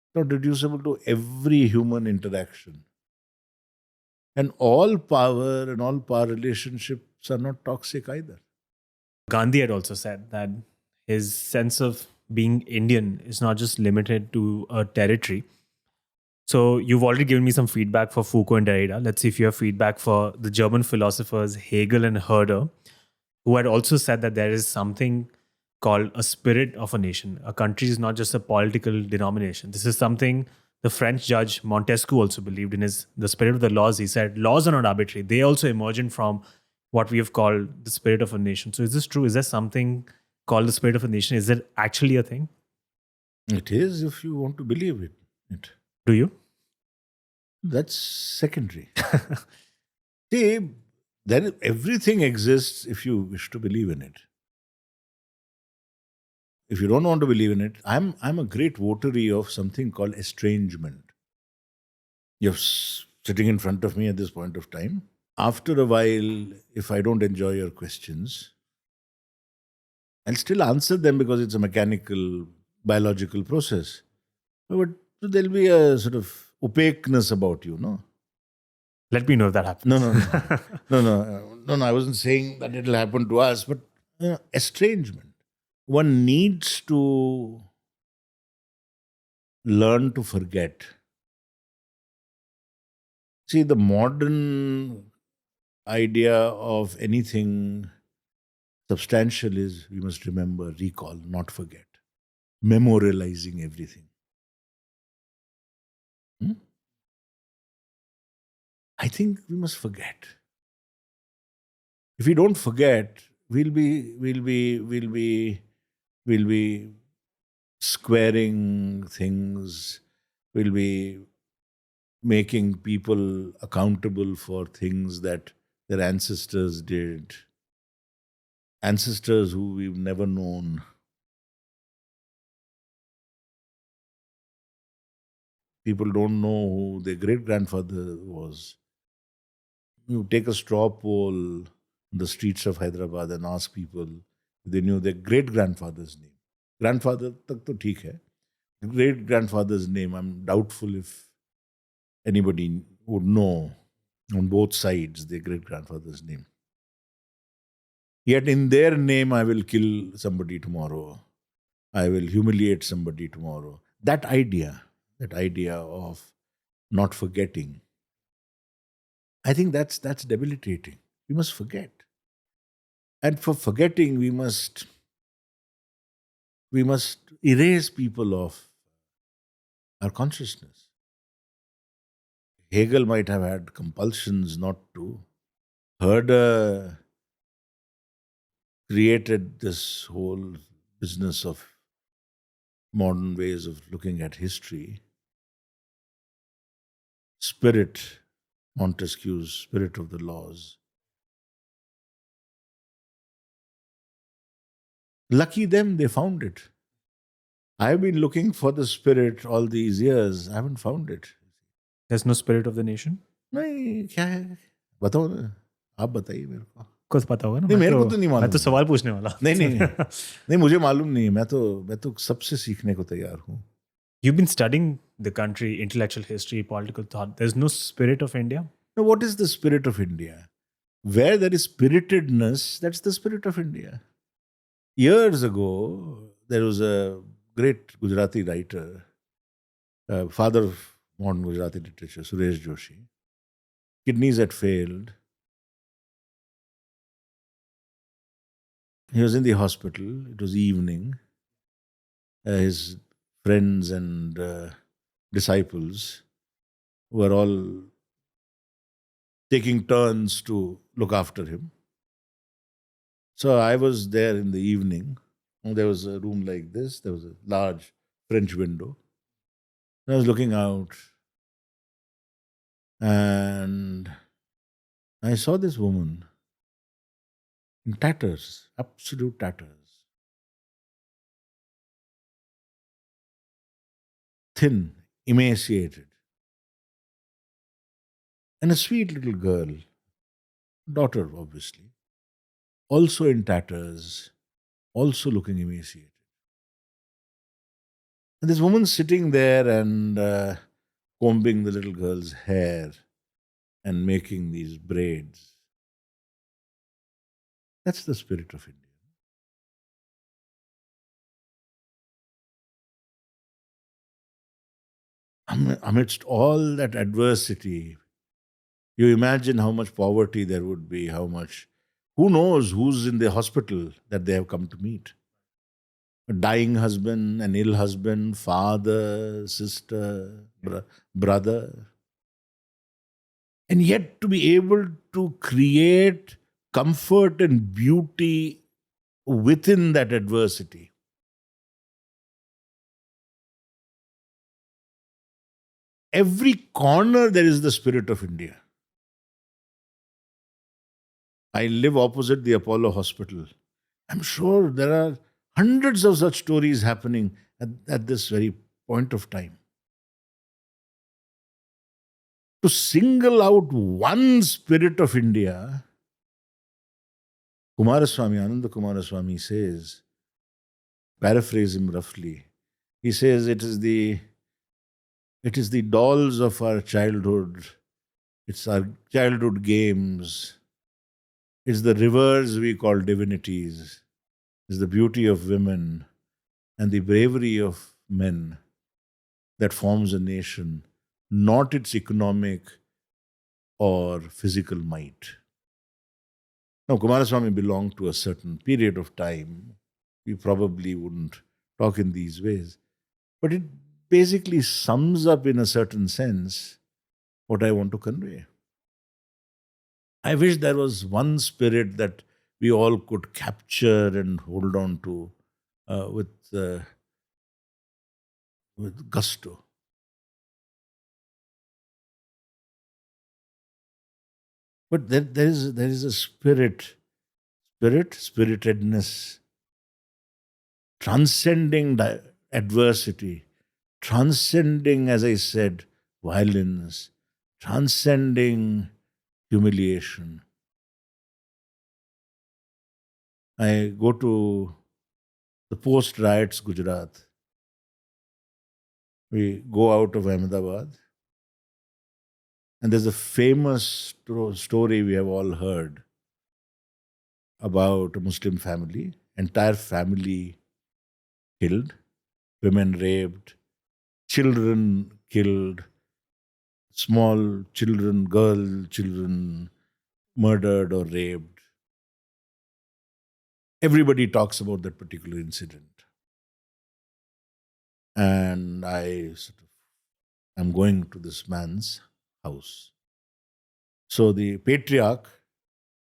It's not reducible to every human interaction. And all power and all power relationships are not toxic either. Gandhi had also said that his sense of being Indian is not just limited to a territory. So you've already given me some feedback for Foucault and Derrida. Let's see if you have feedback for the German philosophers Hegel and Herder, who had also said that there is something called a spirit of a nation. A country is not just a political denomination. This is something the French judge Montesquieu also believed in his The Spirit of the Laws. He said laws are not arbitrary. They also emergent from what we have called the spirit of a nation. So is this true? Is there something called the spirit of a nation? Is it actually a thing? It is if you want to believe it. Do you? That's secondary. See, then everything exists if you wish to believe in it. If you don't want to believe in it, I'm a great votary of something called estrangement. You're sitting in front of me at this point of time. After a while, if I don't enjoy your questions, I'll still answer them because it's a mechanical, biological process. But there'll be a sort of opaqueness about you, no? Let me know if that happens. No. I wasn't saying that it'll happen to us, but estrangement. One needs to learn to forget. See, the modern idea of anything substantial is we must remember, recall, not forget. Memorializing everything. I think we must forget. If we don't forget, we'll be squaring things. We'll be making people accountable for things that their ancestors did. Ancestors who we've never known. People don't know who their great-grandfather was. You take a straw poll in the streets of Hyderabad and ask people if they knew their great-grandfather's name. Grandfather, tak to theek hai. Great-grandfather's name, I'm doubtful if anybody would know on both sides their great-grandfather's name. Yet in their name, I will kill somebody tomorrow. I will humiliate somebody tomorrow. That idea of not forgetting, I think that's debilitating. We must forget. And for forgetting, we must erase people of our consciousness. Hegel might have had compulsions not to. Herder created this whole business of modern ways of looking at history. Spirit, Montesquieu's spirit of the laws. Lucky them, they found it. I've been looking for the spirit all these years. I haven't found it. There's no spirit of the nation? नहीं क्या है बताओ ना आप बताइए मेरे को कुछ पता होगा ना नहीं मेरे को तो नहीं मालूम मैं तो सवाल पूछने वाला नहीं मुझे मालूम नहीं मैं तो सबसे सीखने को तैयार हूँ. You've been studying the country, intellectual history, political thought. There's no spirit of India? Now, what is the spirit of India? Where there is spiritedness, that's the spirit of India. Years ago, there was a great Gujarati writer, father of modern Gujarati literature, Suresh Joshi. Kidneys had failed. He was in the hospital. It was evening. his friends and disciples were all taking turns to look after him. So I was there in the evening. There was a room like this. There was a large French window. I was looking out and I saw this woman in tatters, absolute tatters. Thin, emaciated. And a sweet little girl, daughter obviously, also in tatters, also looking emaciated. And this woman sitting there and combing the little girl's hair and making these braids. That's the spirit of India. Amidst all that adversity, you imagine how much poverty there would be, how much. Who knows who's in the hospital that they have come to meet? A dying husband, an ill husband, father, sister, brother. And yet to be able to create comfort and beauty within that adversity. Every corner there is the spirit of India. I live opposite the Apollo Hospital. I'm sure there are hundreds of such stories happening at this very point of time. To single out one spirit of India, Ananda Kumaraswamy says, paraphrase him roughly, he says it is the dolls of our childhood, it's our childhood games, it's the rivers we call divinities, it's the beauty of women and the bravery of men that forms a nation, not its economic or physical might. Now, Kumaraswamy belonged to a certain period of time. We probably wouldn't talk in these ways. But it basically sums up, in a certain sense, what I want to convey. I wish there was one spirit that we all could capture and hold on to with gusto. But there is a spiritedness, transcending adversity, transcending, as I said, violence, transcending humiliation. I go to the post riots Gujarat. We go out of Ahmedabad. And there's a famous story we have all heard about a Muslim family, entire family killed, women raped, children killed, small children, girl children murdered or raped. Everybody talks about that particular incident. And I'm going to this man's house. So the patriarch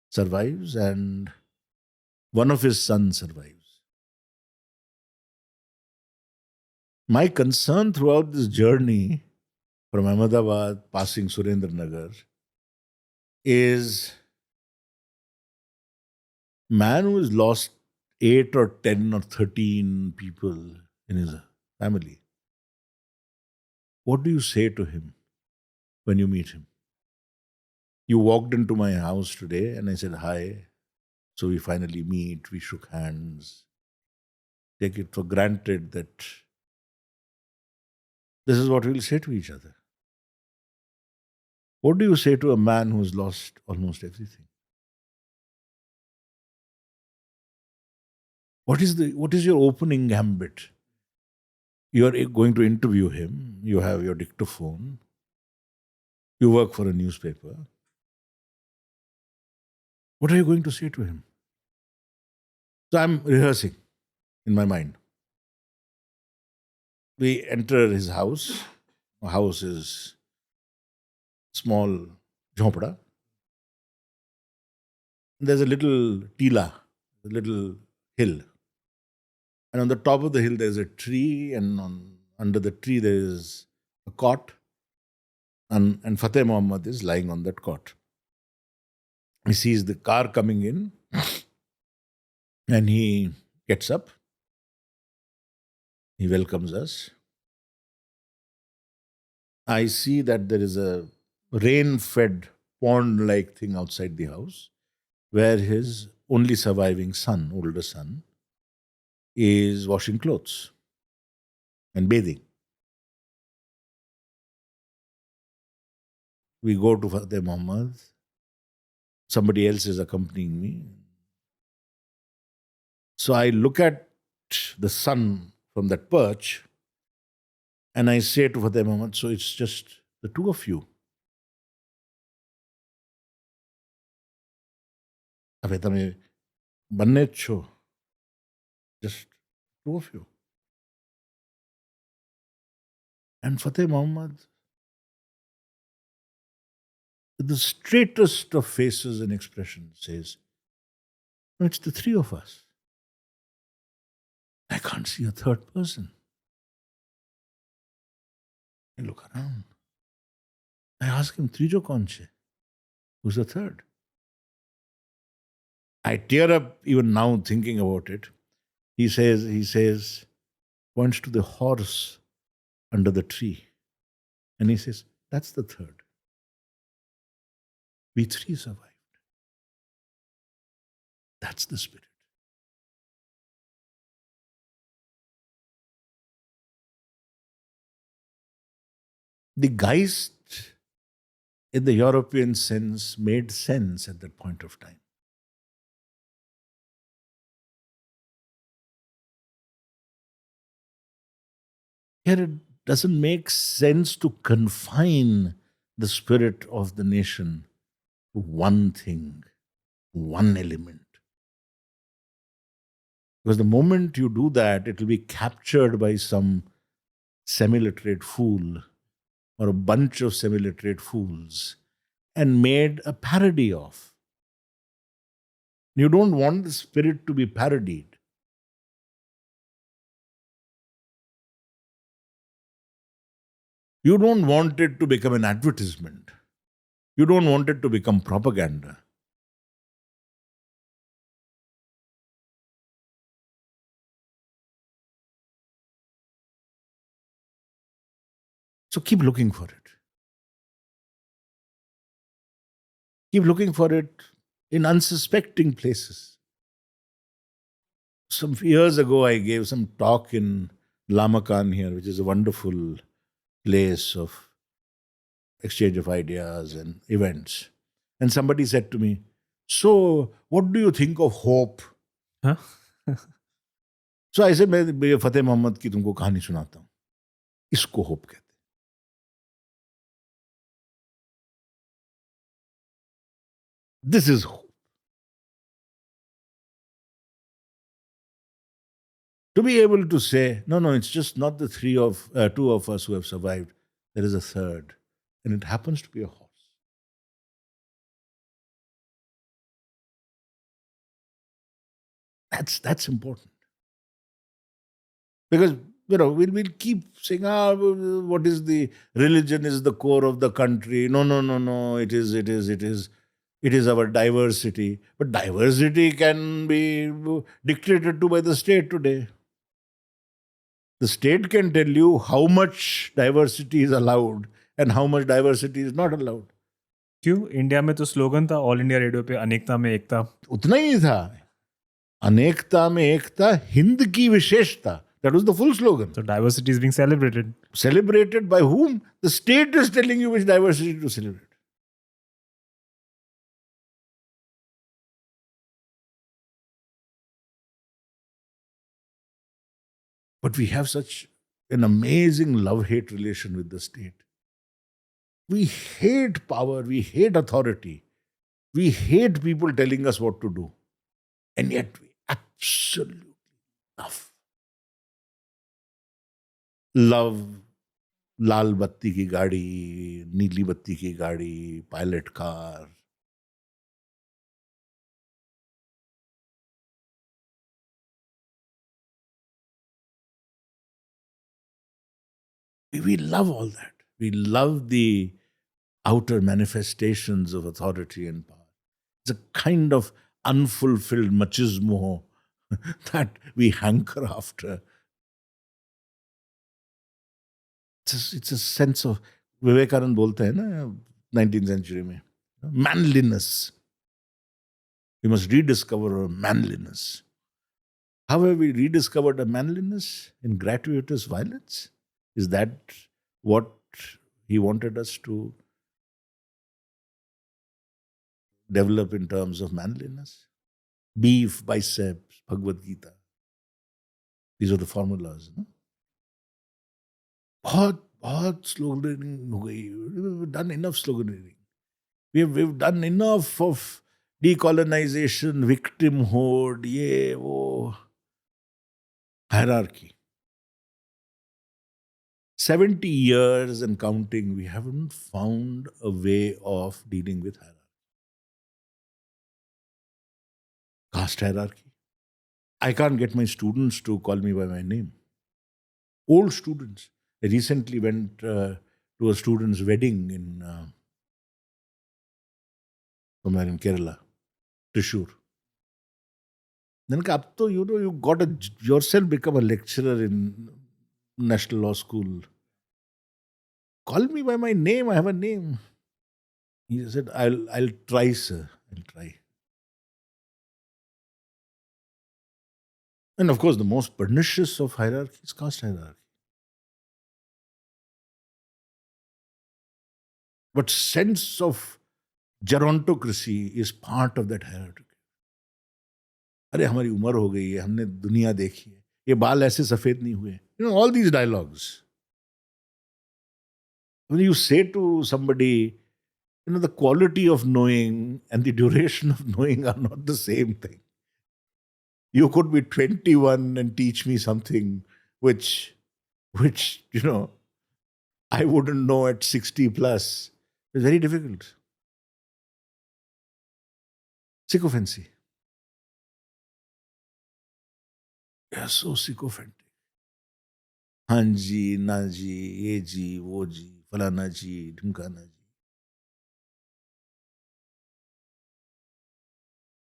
survives and one of his sons survives. My concern throughout this journey from Ahmedabad, passing Surendranagar, is man who has lost 8 or 10 or 13 people in his family. What do you say to him when you meet him? You walked into my house today and I said hi. So we finally meet, we shook hands. Take it for granted that this is what we'll say to each other. What do you say to a man who's lost almost everything? What is your opening gambit? You are going to interview him, you have your dictaphone, you work for a newspaper. What are you going to say to him? So I'm rehearsing in my mind. We enter his house. The house is small jhopda. There's a little tila, a little hill. And on the top of the hill, there's a tree, and under the tree, there is a cot. And Fateh Muhammad is lying on that cot. He sees the car coming in, and he gets up. He welcomes us. I see that there is a rain-fed pond-like thing outside the house, where his only surviving son, older son, is washing clothes and bathing. We go to Fateh Muhammad. Somebody else is accompanying me. So I look at the sun from that perch and I say to Fateh Muhammad, so it's just the two of you. Abhe tame banne cho. Just two of you. And Fateh Muhammad, with the straightest of faces and expressions, says, no, it's the three of us. I can't see a third person. I look around. I ask him, Trijo Konche? Who's the third? I tear up even now thinking about it. He says, points to the horse under the tree. And he says, that's the third. We three survived. That's the spirit. The Geist, in the European sense, made sense at that point of time. Here it doesn't make sense to confine the spirit of the nation to one thing, one element. Because the moment you do that, it will be captured by some semi-literate fool or a bunch of semi-literate fools and made a parody of. You don't want the spirit to be parodied. You don't want it to become an advertisement. You don't want it to become propaganda. So keep looking for it. Keep looking for it in unsuspecting places. Some years ago, I gave some talk in Lamakan here, which is a wonderful place of exchange of ideas and events. And somebody said to me, so what do you think of hope? Huh? So I said, मैं फतेह मोहम्मद की तुमको कहानी सुनाता हूँ. इसको hope कहते हैं. This is hope. To be able to say, no, it's just not the two of us who have survived. There is a third. And it happens to be a horse. That's important. Because, we'll keep saying, what is the religion is the core of the country. No. It is our diversity. But diversity can be dictated to by the state today. The state can tell you how much diversity is allowed and how much diversity is not allowed. क्यों India में तो slogan था all India radio पे अनेकता में एकता. उतना ही था. अनेकता में एकता, हिंद की विशेषता. That was the full slogan. So diversity is being celebrated. Celebrated by whom? The state is telling you which diversity to celebrate. But we have such an amazing love-hate relation with the state. We hate power, we hate authority, we hate people telling us what to do. And yet we absolutely love. love लाल बत्ती की गाड़ी, नीली बत्ती की गाड़ी, pilot car. We love all that. We love the outer manifestations of authority and power. It's a kind of unfulfilled machismo that we hanker after. It's a sense of, Vivekananda बोलते हैं ना 19th century में, manliness. We must rediscover our manliness. How have we rediscovered a manliness? In gratuitous violence? Is that what he wanted us to develop in terms of manliness? Beef, biceps, Bhagavad Gita. These are the formulas. No? बहुत sloganeering हो गई. We've done enough sloganeering. We've done enough of decolonization, victimhood, ये वो hierarchy. 70 years and counting, we haven't found a way of dealing with hierarchy. Caste hierarchy. I can't get my students to call me by my name. Old students. I recently went to a student's wedding in somewhere in Kerala, Trishur. Then up to you got to yourself become a lecturer in National Law School. Call me by my name. I have a name. He said, I'll try, sir. I'll try. And of course, the most pernicious of hierarchy is caste hierarchy. But sense of gerontocracy is part of that hierarchy. अरे हमारी उम्र हो गई है, हमने दुनिया देखी है, ये बाल ऐसे सफेद नहीं हुए. You know, all these dialogues. When you say to somebody, you know, the quality of knowing and the duration of knowing are not the same thing. You could be 21 and teach me something which you know, I wouldn't know at 60 plus. It's very difficult. Sycophancy. They are so sycophantic. हाँ जी, ना जी, ये जी, वो जी, फलाना जी, ढिमकाना जी.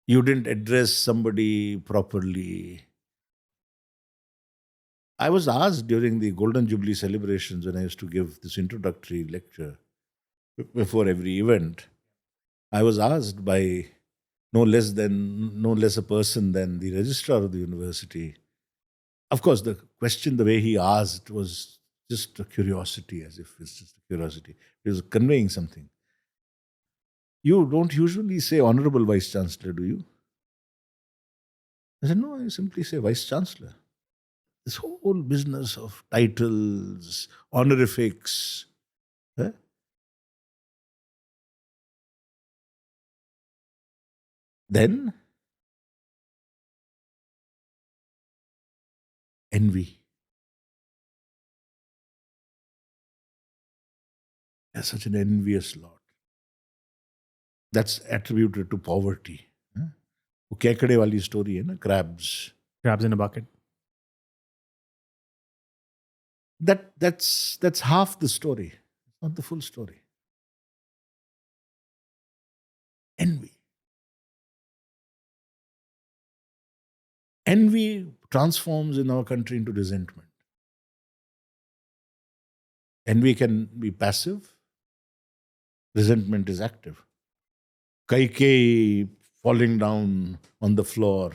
You didn't address somebody properly. I was asked during the Golden Jubilee celebrations when I used to give this introductory lecture before every event. I was asked by no less a person than the registrar of the university. Of course, the question, the way he asked, was just a curiosity, as if it's just a curiosity. He was conveying something. You don't usually say Honorable Vice Chancellor, do you? I said, no, I simply say Vice Chancellor. This whole business of titles, honorifics, eh? Then envy. You're such an envious lot. That's attributed to poverty. वो केकड़े वाली story है ना, crabs. Crabs in a bucket. That's half the story. It's not the full story. Envy. Envy transforms in our country into resentment. Envy can be passive. Resentment is active. Kaikei falling down on the floor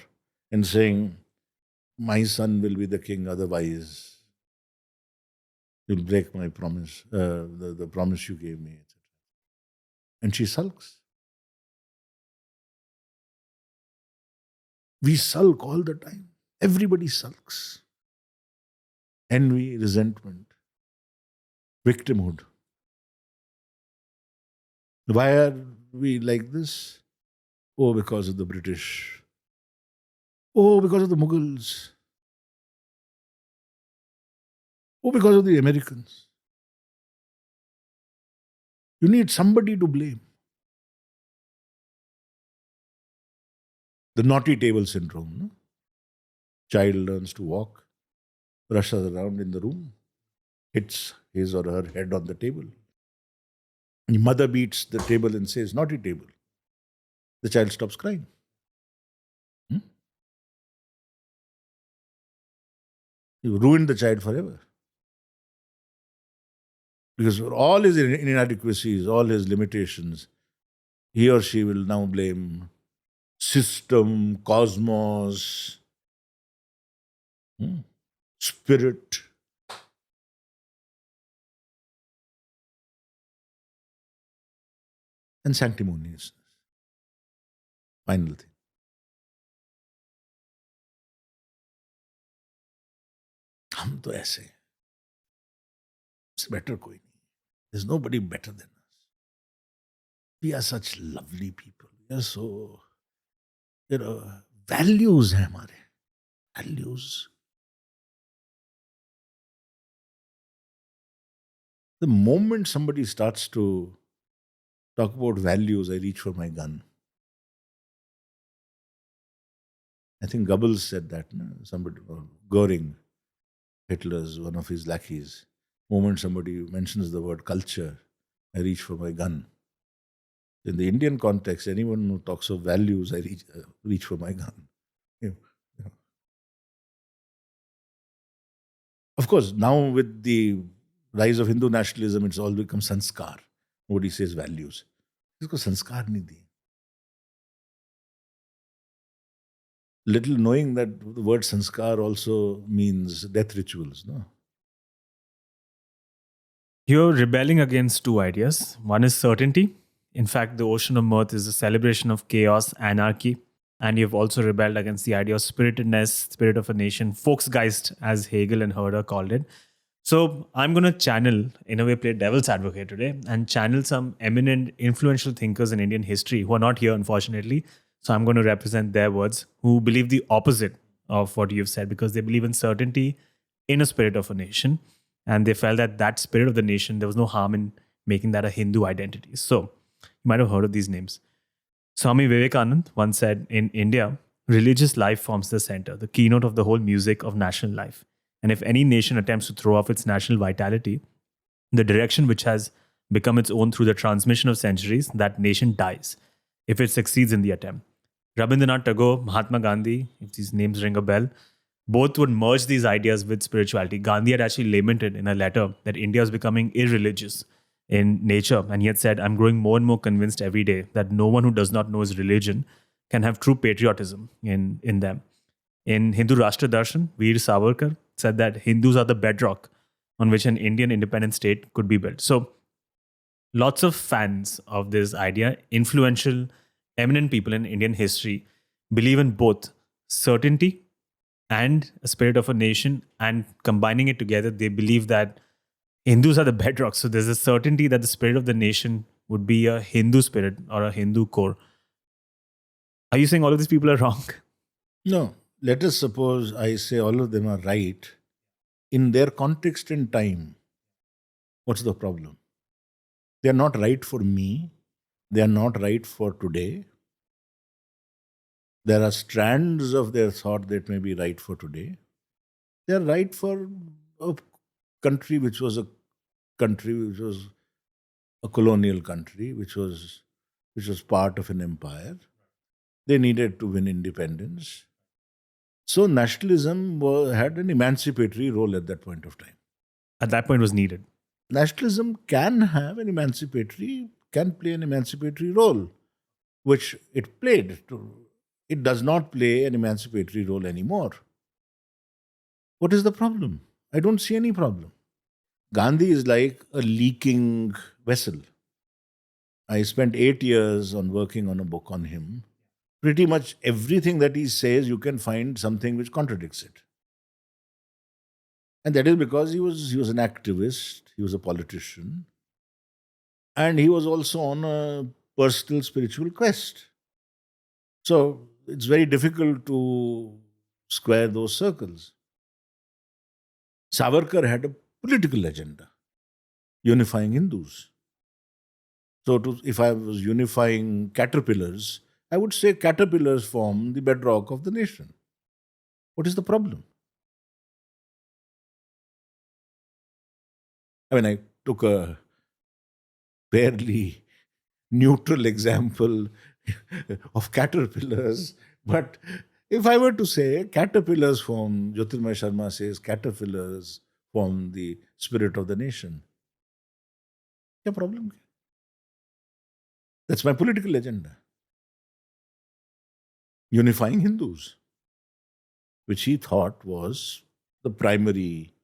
and saying, my son will be the king, otherwise you'll break my promise, the promise you gave me, etc. And she sulks. We sulk all the time. Everybody sulks. Envy, resentment, victimhood. Why are we like this? Oh, because of the British. Oh, because of the Mughals. Oh, because of the Americans. You need somebody to blame. The naughty table syndrome. No? Child learns to walk, rushes around in the room, hits his or her head on the table. The mother beats the table and says, naughty table. The child stops crying. Hmm? You ruined the child forever. Because for all his inadequacies, all his limitations, he or she will now blame system, cosmos, spirit. And sanctimoniousness. Final thing. हम तो ऐसे हैं. It's better कोई नहीं. There's nobody better than us. We are such lovely people. We are so, values हैं हमारे. Values. The moment somebody starts to talk about values, I reach for my gun. I think Goebbels said that. No? Somebody, Goering, Hitler's one of his lackeys. Moment somebody mentions the word culture, I reach for my gun. In the Indian context, anyone who talks of values, I reach for my gun. Yeah. Of course, now with the rise of Hindu nationalism, it's all become sanskar. Nobody says values. इसको संस्कार नहीं दिए. Little knowing that the word sanskar also means death rituals, no? You're rebelling against two ideas. One is certainty. In fact, the ocean of mirth is a celebration of chaos, anarchy. And you've also rebelled against the idea of spiritedness, spirit of a nation, Volksgeist, as Hegel and Herder called it. So I'm going to channel, in a way, play devil's advocate today and channel some eminent, influential thinkers in Indian history who are not here, unfortunately. So I'm going to represent their words, who believe the opposite of what you've said, because they believe in certainty, in a spirit of a nation. And they felt that that spirit of the nation, there was no harm in making that a Hindu identity. So you might have heard of these names. Swami Vivekanand once said, in India, religious life forms the center, the keynote of the whole music of national life. And if any nation attempts to throw off its national vitality, the direction which has become its own through the transmission of centuries, that nation dies if it succeeds in the attempt. Rabindranath Tagore, Mahatma Gandhi, if these names ring a bell, both would merge these ideas with spirituality. Gandhi had actually lamented in a letter that India is becoming irreligious in nature. And he had said, I'm growing more and more convinced every day that no one who does not know his religion can have true patriotism in them. In Hindu Rashtra Darshan, Veer Savarkar said that Hindus are the bedrock on which an Indian independent state could be built. So lots of fans of this idea, influential, eminent people in Indian history, believe in both certainty and a spirit of a nation, and combining it together, they believe that Hindus are the bedrock. So there's a certainty that the spirit of the nation would be a Hindu spirit or a Hindu core. Are you saying all of these people are wrong? No. Let us suppose I say all of them are right. In their context and time, what's the problem? They are not right for me. They are not right for today. There are strands of their thought that may be right for today. They are right for a country which was a colonial country, which was part of an empire. They needed to win independence. So nationalism had an emancipatory role at that point of time. At that point was needed. Nationalism can play an emancipatory role, which it played. It does not play an emancipatory role anymore. What is the problem? I don't see any problem. Gandhi is like a leaking vessel. I spent 8 years on working on a book on him. Pretty much everything that he says, you can find something which contradicts it. And that is because he was an activist, he was a politician, and he was also on a personal spiritual quest. So it's very difficult to square those circles. Savarkar had a political agenda, unifying Hindus. So if I was unifying caterpillars, I would say caterpillars form the bedrock of the nation. What is the problem? I mean, I took a fairly neutral example of caterpillars, but if I were to say caterpillars form, Jyotirmaya Sharma says caterpillars form the spirit of the nation. What problem? That's my political agenda. Unifying Hindus, which he thought was the primary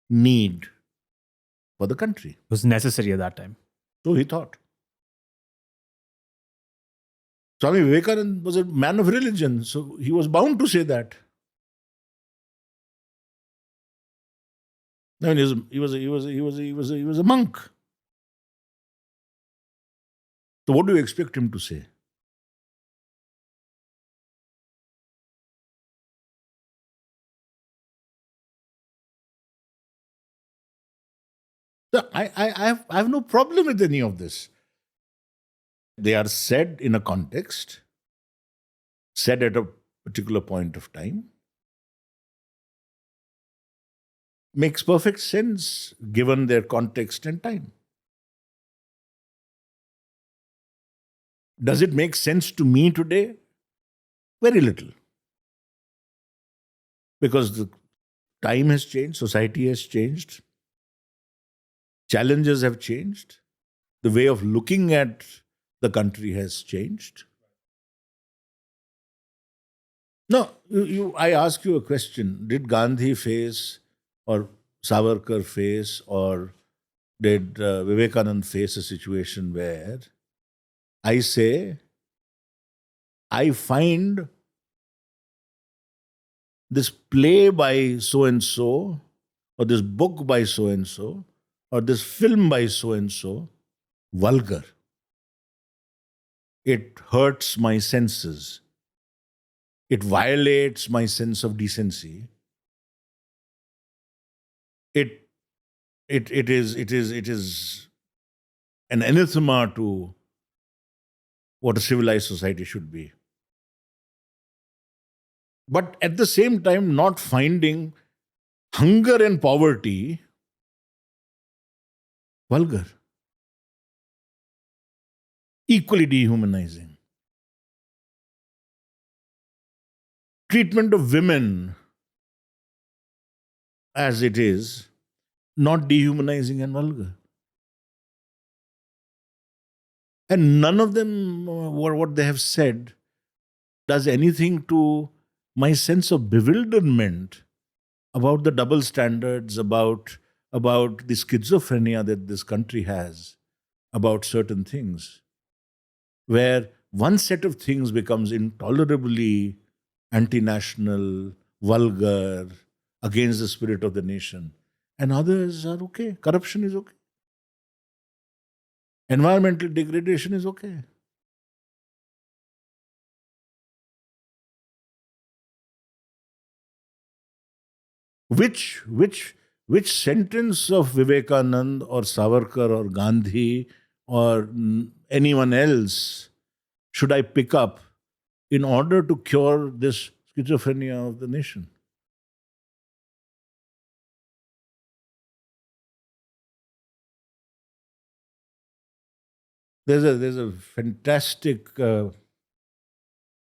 need for the country. It was necessary at that time. So he thought. Swami Vivekananda was a man of religion, so he was bound to say that. I mean, he was a monk. So what do you expect him to say? So I have no problem with any of this. They are said in a context, said at a particular point of time. Makes perfect sense given their context and time. Does it make sense to me today? Very little. Because the time has changed, society has changed, challenges have changed, the way of looking at the country has changed. No, I ask you a question. Did Gandhi face, or Savarkar face, or did Vivekananda face a situation where I say, I find this play by so-and-so, or this book by so-and-so, or this film by so-and-so, vulgar. It hurts my senses. It violates my sense of decency. It is an anathema to what a civilized society should be. But at the same time, not finding hunger and poverty vulgar, equally dehumanizing. Treatment of women as it is, not dehumanizing and vulgar. And none of them, what they have said, does anything to my sense of bewilderment about the double standards, about the schizophrenia that this country has about certain things, where one set of things becomes intolerably anti-national, vulgar, against the spirit of the nation, and others are okay. Corruption is okay. Environmental degradation is okay. Which sentence of Vivekananda or Savarkar or Gandhi or anyone else should I pick up in order to cure this schizophrenia of the nation? There's a fantastic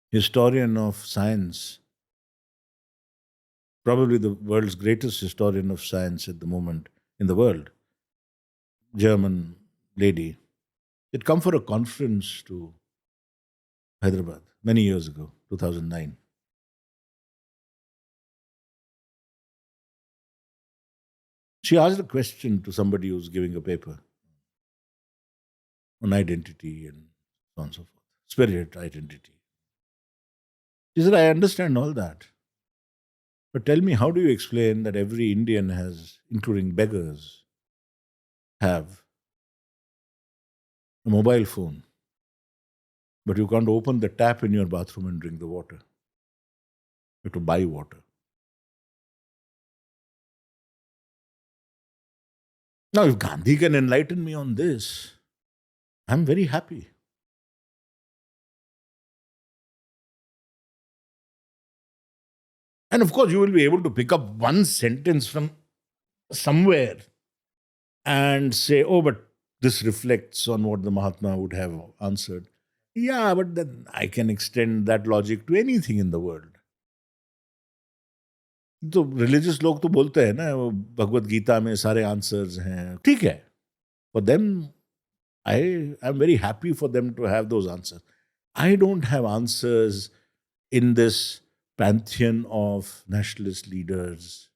historian of science, probably the world's greatest historian of science at the moment in the world, German lady. She'd come for a conference to Hyderabad many years ago, 2009. She asked a question to somebody who's giving a paper on identity and so on and so forth, spirit, identity. She said, I understand all that. But tell me, how do you explain that every Indian has, including beggars, have a mobile phone, but you can't open the tap in your bathroom and drink the water? You have to buy water. Now, if Gandhi can enlighten me on this, I'm very happy. And of course, you will be able to pick up one sentence from somewhere and say, oh, but this reflects on what the Mahatma would have answered. Yeah, but then I can extend that logic to anything in the world. तो religious लोग तो बोलते हैं ना भगवत गीता में सारे answers हैं ठीक है for them I am very happy for them to have those answers I don't have answers in this pantheon of nationalist leaders.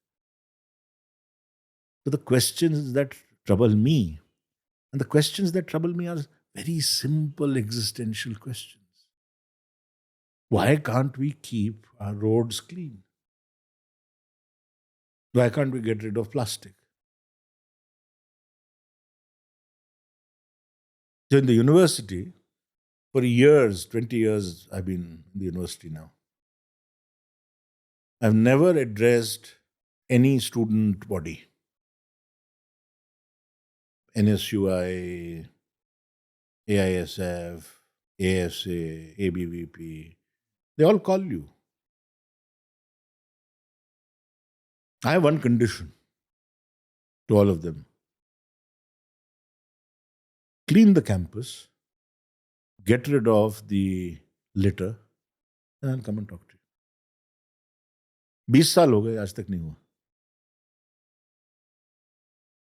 So the questions that trouble me, and the questions that trouble me are very simple existential questions. Why can't we keep our roads clean? Why can't we get rid of plastic? So in the university, for years, 20 years, I've been in the university now. I've never addressed any student body. NSUI, AISF, ASA, ABVP, they all call you. I have one condition to all of them. Clean the campus, get rid of the litter, and I'll come and talk to you. 20 साल हो गए आज तक नहीं हुआ.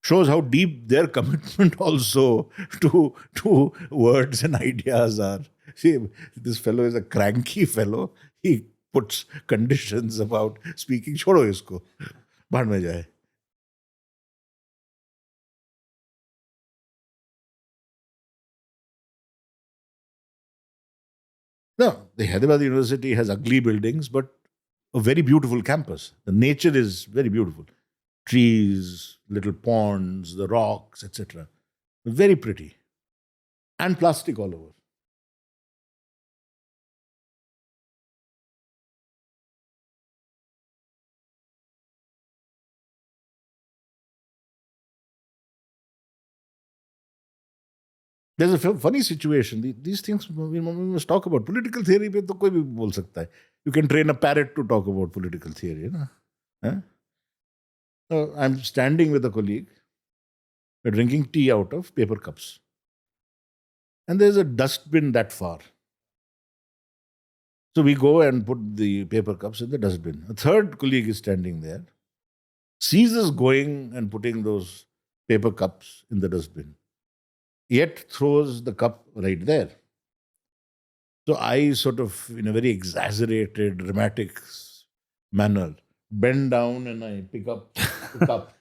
Shows how deep their commitment also to words and ideas are. See, this fellow is a cranky fellow. He puts conditions about speaking. छोड़ो इसको, भाड़ में जाए. No, the Hyderabad University has ugly buildings, but a very beautiful campus. The nature is very beautiful. Trees, little ponds, the rocks, etc. Very pretty. And plastic all over. There's a funny situation. These things, we must talk about. Political theory पे तो कोई भी बोल सकता है. You can train a parrot to talk about political theory. Na? Huh? So I'm standing with a colleague. We're drinking tea out of paper cups. And there's a dustbin that far. So we go and put the paper cups in the dustbin. A third colleague is standing there, sees us going and putting those paper cups in the dustbin, yet throws the cup right there. So I sort of, in a very exaggerated, dramatic manner, bend down and I pick up the cup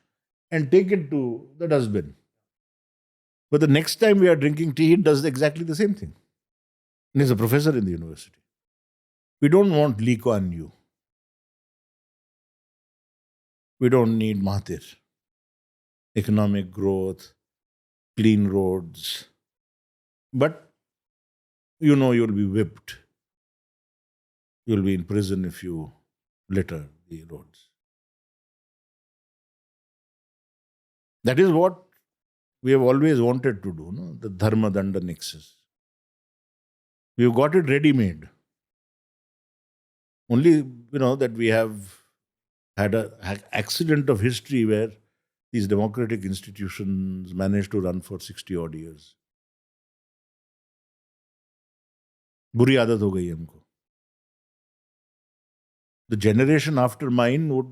and take it to the dustbin. But the next time we are drinking tea, he does exactly the same thing. And he's a professor in the university. We don't want Lee Kuan Yew. We don't need Mahathir. Economic growth, clean roads. But you know you'll be whipped. You'll be in prison if you litter the roads. That is what we have always wanted to do, no? The dharma danda nexus. We've got it ready-made. Only, that we have had an accident of history where these democratic institutions managed to run for 60 odd years. बुरी आदत हो गई हमको. The generation after mine would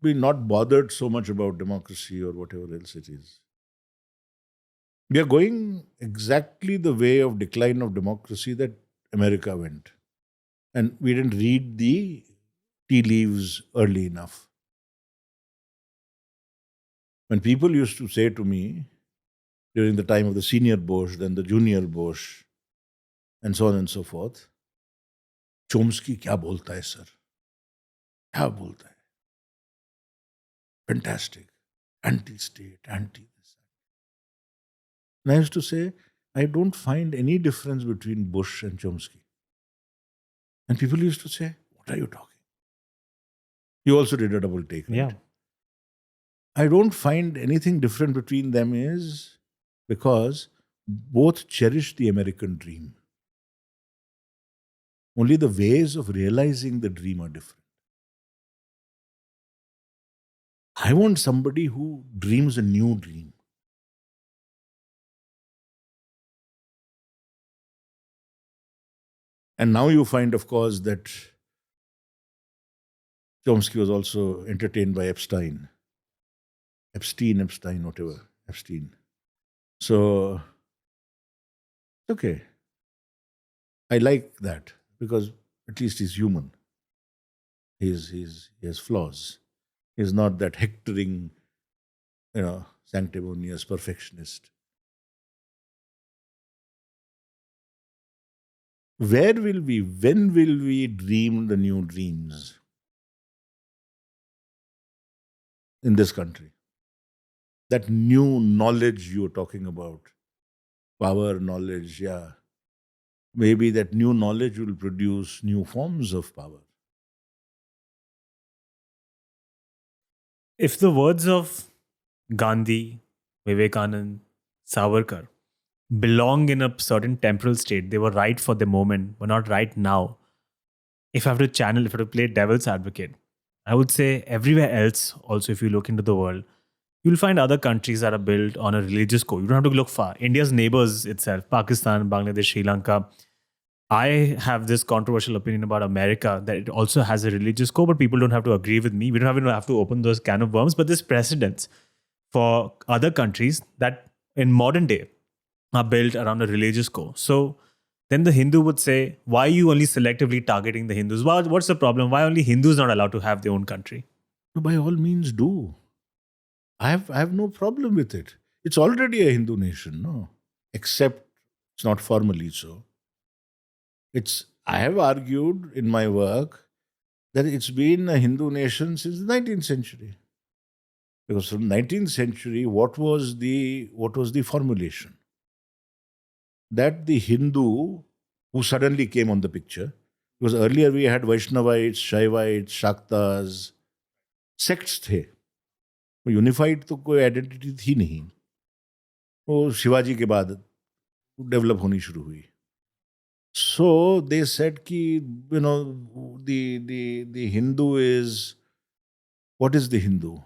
be not bothered so much about democracy or whatever else it is. We are going exactly the way of decline of democracy that America went. And we didn't read the tea leaves early enough. When people used to say to me during the time of the senior Bush, then the junior Bush, and so on and so forth, Chomsky क्या बोलता है sir? क्या बोलता है? Fantastic. Anti-state, anti-this. And I used to say, I don't find any difference between Bush and Chomsky. And people used to say, what are you talking? You also did a double take, right? Yeah. I don't find anything different between them is because both cherish the American dream. Only the ways of realizing the dream are different. I want somebody who dreams a new dream. And now you find, of course, that Chomsky was also entertained by Epstein, whatever, Epstein. So, okay. I like that because at least he's human. He has flaws. He's not that hectoring, sanctimonious perfectionist. When will we dream the new dreams in this country? That new knowledge you're talking about, power, knowledge, yeah. Maybe that new knowledge will produce new forms of power. If the words of Gandhi, Vivekanand, Savarkar belong in a certain temporal state, they were right for the moment, but not right now. If I have to play devil's advocate, I would say everywhere else, also, if you look into the world, you'll find other countries that are built on a religious core. You don't have to look far. India's neighbors itself, Pakistan, Bangladesh, Sri Lanka. I have this controversial opinion about America that it also has a religious core, but people don't have to agree with me. We don't even have to open those can of worms. But there's precedents for other countries that in modern day are built around a religious core. So then the Hindu would say, why are you only selectively targeting the Hindus? What's the problem? Why only Hindus not allowed to have their own country? By all means, do. I have no problem with it. It's already a Hindu nation, no? Except it's not formally so. I have argued in my work that it's been a Hindu nation since the 19th century. Because from 19th century, what was the formulation? That the Hindu who suddenly came on the picture, because earlier we had Vaishnavites, Shaivites, Shaktas, sects थे. Unified तो कोई identity थी नहीं. वो शिवाजी के बाद develop होनी शुरू हुई. So they said ki, the Hindu is, what is the Hindu?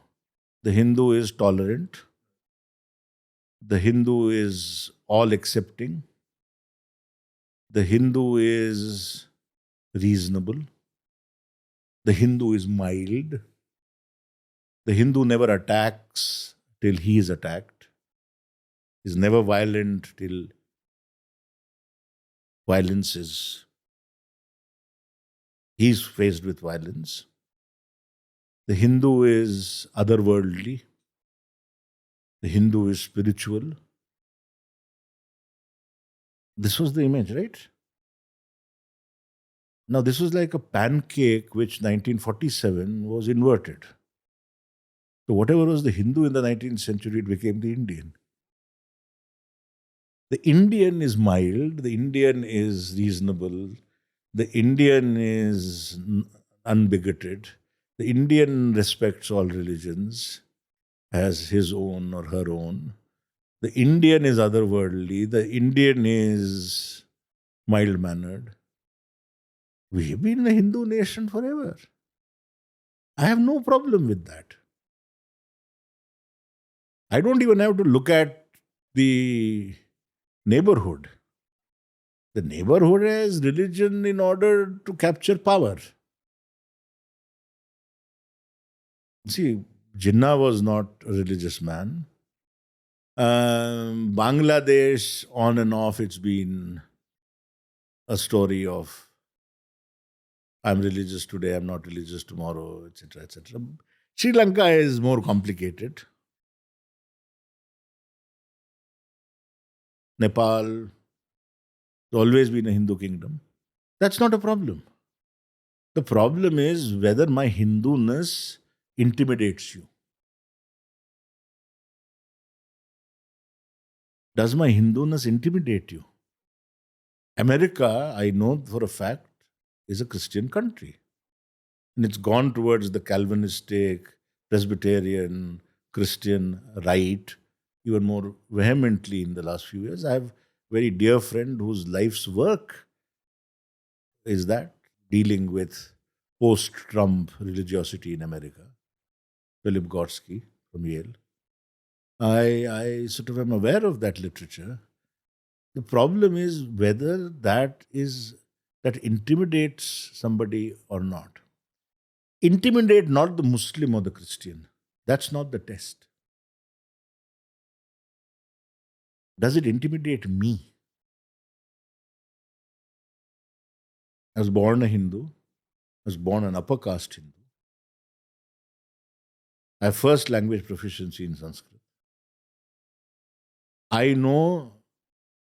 The Hindu is tolerant. The Hindu is all accepting. The Hindu is reasonable. The Hindu is mild. The Hindu never attacks till he is attacked. Is never violent till violence is, he's faced with violence. The Hindu is otherworldly. The Hindu is spiritual. This was the image, right? Now, this was like a pancake which 1947 was inverted. So whatever was the Hindu in the 19th century, it became the Indian. The Indian is mild, the Indian is reasonable, the Indian is unbigoted, the Indian respects all religions, has his own or her own. The Indian is otherworldly, the Indian is mild-mannered. We have been a Hindu nation forever. I have no problem with that. I don't even have to look at the neighborhood. The neighborhood has religion in order to capture power. See, Jinnah was not a religious man. Bangladesh, on and off, it's been a story of I'm religious today, I'm not religious tomorrow, etc., etc. Sri Lanka is more complicated. Nepal has always been a Hindu kingdom. That's not a problem. The problem is whether my Hinduness intimidates you. Does my Hinduness intimidate you? America, I know for a fact, is a Christian country. And it's gone towards the Calvinistic, Presbyterian, Christian right even more vehemently in the last few years. I have a very dear friend whose life's work is that, dealing with post-Trump religiosity in America, Philip Gorsky from Yale. I sort of am aware of that literature. The problem is whether that intimidates somebody or not. Intimidate not the Muslim or the Christian. That's not the test. Does it intimidate me? I was born a Hindu. I was born an upper caste Hindu. I have first language proficiency in Sanskrit. I know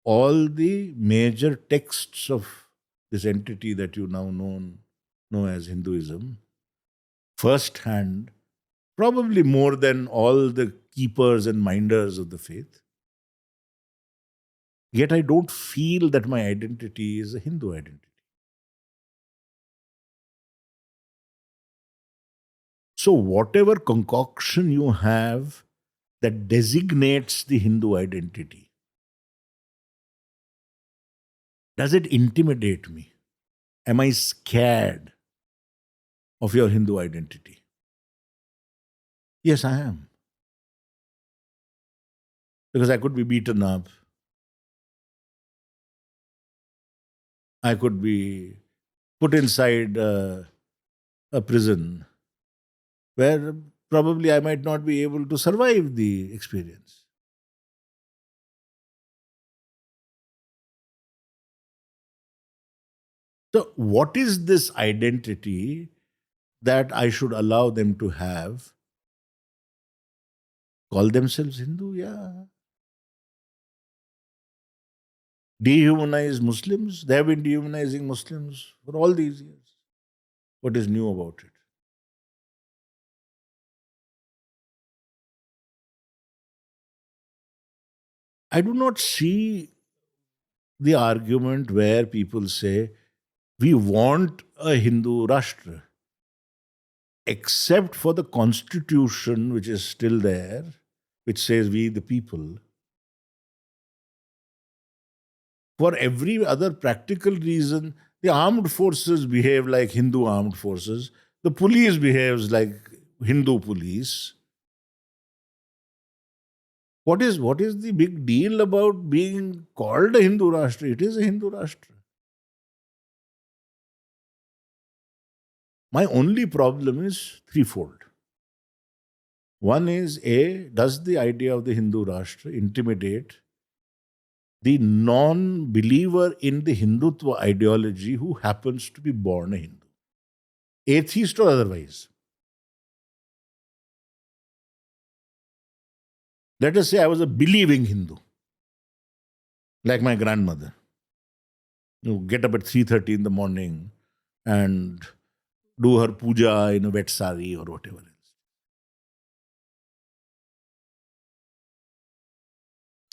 all the major texts of this entity that you now know as Hinduism first hand, probably more than all the keepers and minders of the faith. Yet I don't feel that my identity is a Hindu identity. So whatever concoction you have that designates the Hindu identity, does it intimidate me? Am I scared of your Hindu identity? Yes, I am. Because I could be beaten up. I could be put inside a prison where probably I might not be able to survive the experience. So, what is this identity that I should allow them to have? Call themselves Hindu? Yeah. Dehumanize Muslims? They have been dehumanizing Muslims for all these years. What is new about it? I do not see the argument where people say, we want a Hindu Rashtra, except for the constitution which is still there, which says we the people. For every other practical reason, the armed forces behave like Hindu armed forces, the police behaves like Hindu police. What is the big deal about being called a Hindu Rashtra? It is a Hindu Rashtra. My only problem is threefold. One is, does the idea of the Hindu Rashtra intimidate the non-believer in the Hindutva ideology who happens to be born a Hindu? Atheist or otherwise. Let us say I was a believing Hindu, like my grandmother. You get up at 3:30 in the morning and do her puja in a wet sari or whatever else.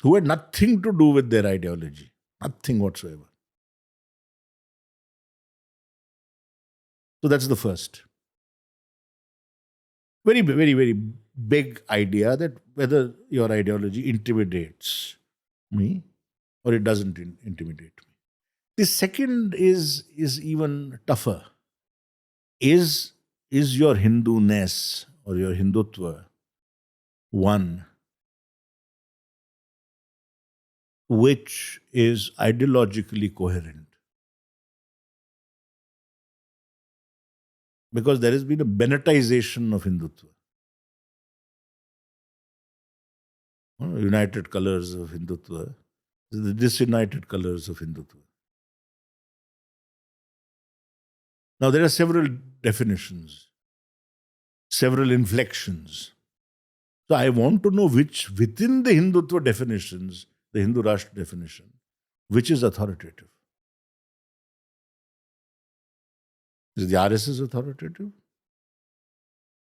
Who had nothing to do with their ideology, nothing whatsoever. So that's the first. Very, very, very big idea that whether your ideology intimidates me or it doesn't intimidate me. The second is even tougher. Is your Hindu-ness or your Hindutva one which is ideologically coherent? Because there has been a Bennetization of Hindutva. United colors of Hindutva, the disunited colors of Hindutva. Now, there are several definitions, several inflections. So, I want to know which, within the Hindutva definitions, the Hindu Rashtra definition, which is authoritative. Is the RSS authoritative?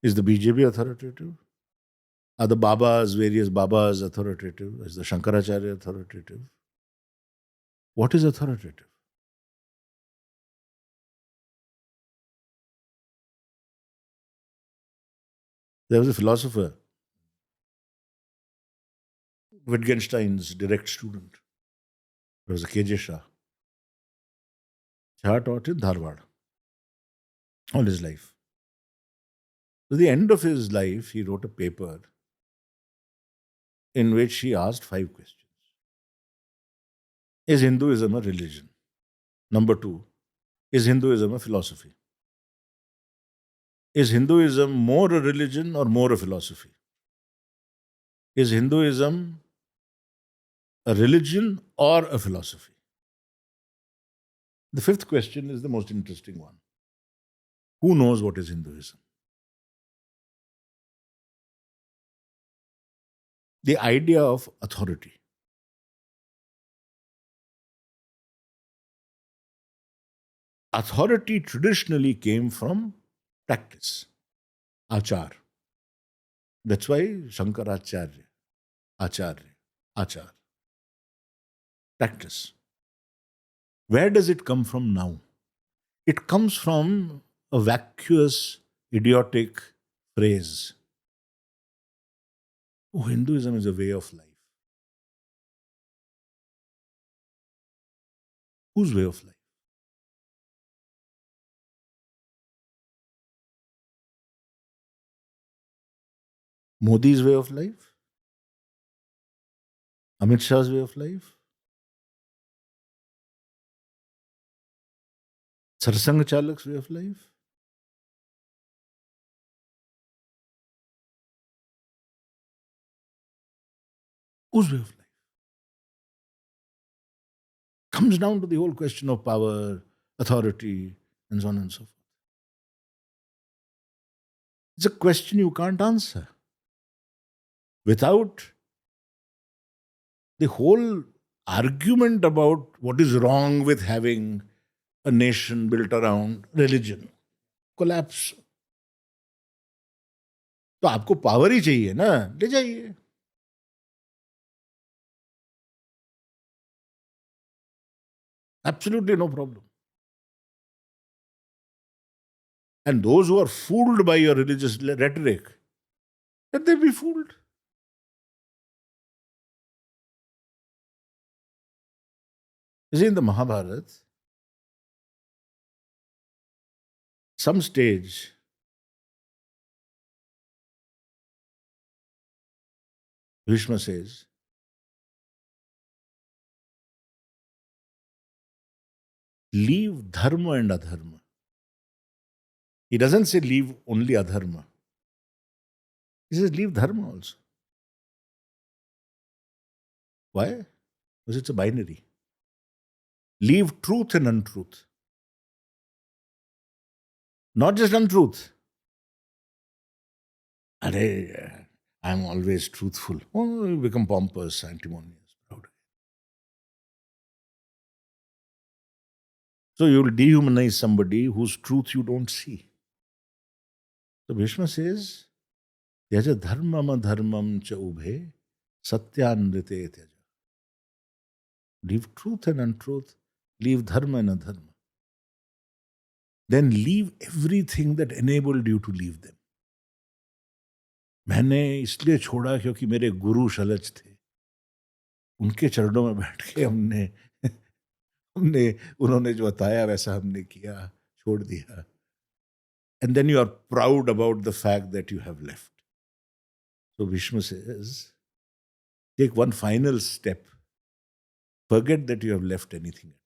Is the BJP authoritative? Are the Babas, various Babas authoritative? Is the Shankaracharya authoritative? What is authoritative? There was a philosopher, Wittgenstein's direct student. He was a KJ Shah. Shah taught in Dharwad all his life. At the end of his life, he wrote a paper in which he asked 5 questions. Is Hinduism a religion? Number 2, is Hinduism a philosophy? Is Hinduism more a religion or more a philosophy? Is Hinduism a religion or a philosophy? The 5th question is the most interesting one. Who knows what is Hinduism? The idea of authority. Authority traditionally came from practice, achar. That's why Shankaracharya, Acharya, Achar. Practice. Where does it come from now? It comes from a vacuous, idiotic phrase. Oh, Hinduism is a way of life. Whose way of life? Modi's way of life? Amit Shah's way of life? Sarsang Chalak's way of life? Whose way of life? Comes down to the whole question of power, authority, and so on and so forth. It's a question you can't answer. Without the whole argument about what is wrong with having a nation built around religion, collapse. तो आपको power ही चाहिए ना, ले जाइए. Absolutely no problem. And those who are fooled by your religious rhetoric, let them be fooled. You see, in the Mahabharata, some stage, Bhishma says, leave dharma and adharma. He doesn't say leave only adharma. He says leave dharma also. Why? Because it's a binary. Leave truth and untruth. Not just untruth. I'm always truthful. Oh, you become pompous, sanctimonious, proud. So you will dehumanize somebody whose truth you don't see. So Bhishma says, Tyaja dharmam adharmam cha ubhe satyanrite tyaja. Leave truth and untruth, leave dharma and adharma. Then leave everything that enabled you to leave them. मैंने इसलिए छोड़ा क्योंकि मेरे गुरु शलच थे. उनके चरणों में बैठ के उन्होंने जो बताया वैसा हमने किया, छोड़ दिया. And then you are proud about the fact that you have left. So Bhishma says, take one final step. Forget that you have left anything at all.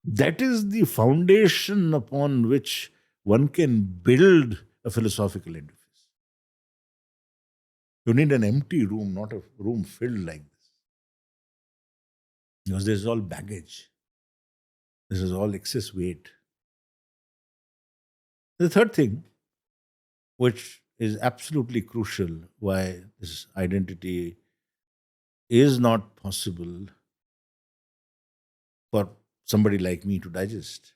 That is the foundation upon which one can build a philosophical edifice. You need an empty room, not a room filled like this. Because this is all baggage. This is all excess weight. The third thing, which is absolutely crucial, why this identity is not possible for somebody like me to digest,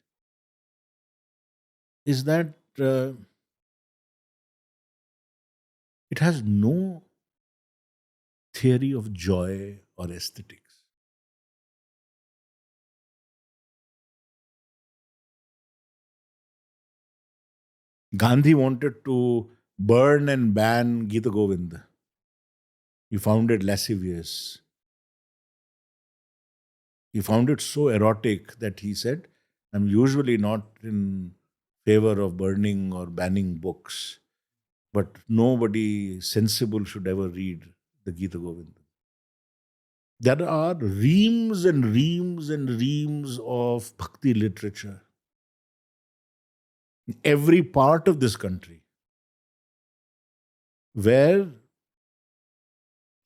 is that it has no theory of joy or aesthetics. Gandhi wanted to burn and ban Gita Govind. He found it lascivious. He found it so erotic that he said, I'm usually not in favor of burning or banning books, but nobody sensible should ever read the Gita Govind. There are reams and reams and reams of bhakti literature in every part of this country where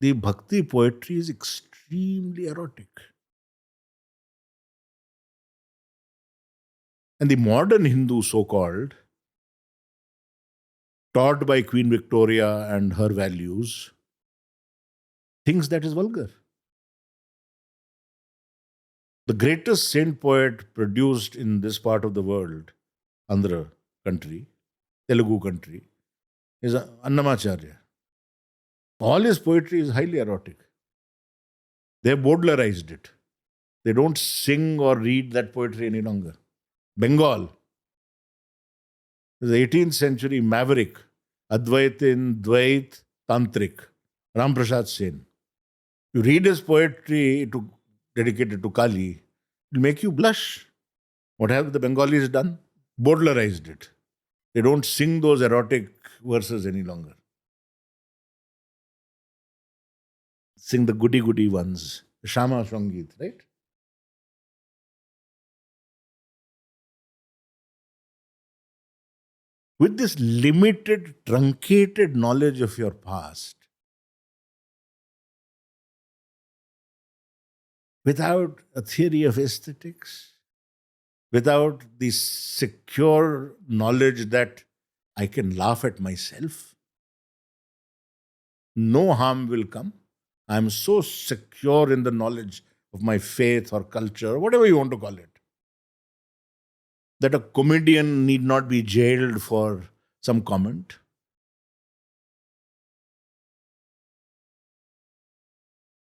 the bhakti poetry is extremely erotic. And the modern Hindu, so called, taught by Queen Victoria and her values, thinks that is vulgar. The greatest saint poet produced in this part of the world, Andhra country, Telugu country, is Annamacharya. All his poetry is highly erotic. They have Bowdlerized it. They don't sing or read that poetry any longer. Bengal, the 18th century maverick, Advaitin, Dvait, Tantric, Ram Prasad Sen. You read his poetry dedicated to Kali, it will make you blush. What have the Bengalis done? Bowdlerized it. They don't sing those erotic verses any longer. Sing the goody ones, Shama Sangit, right? With this limited, truncated knowledge of your past, without a theory of aesthetics, without the secure knowledge that I can laugh at myself, no harm will come. I am so secure in the knowledge of my faith or culture, whatever you want to call it, that a comedian need not be jailed for some comment.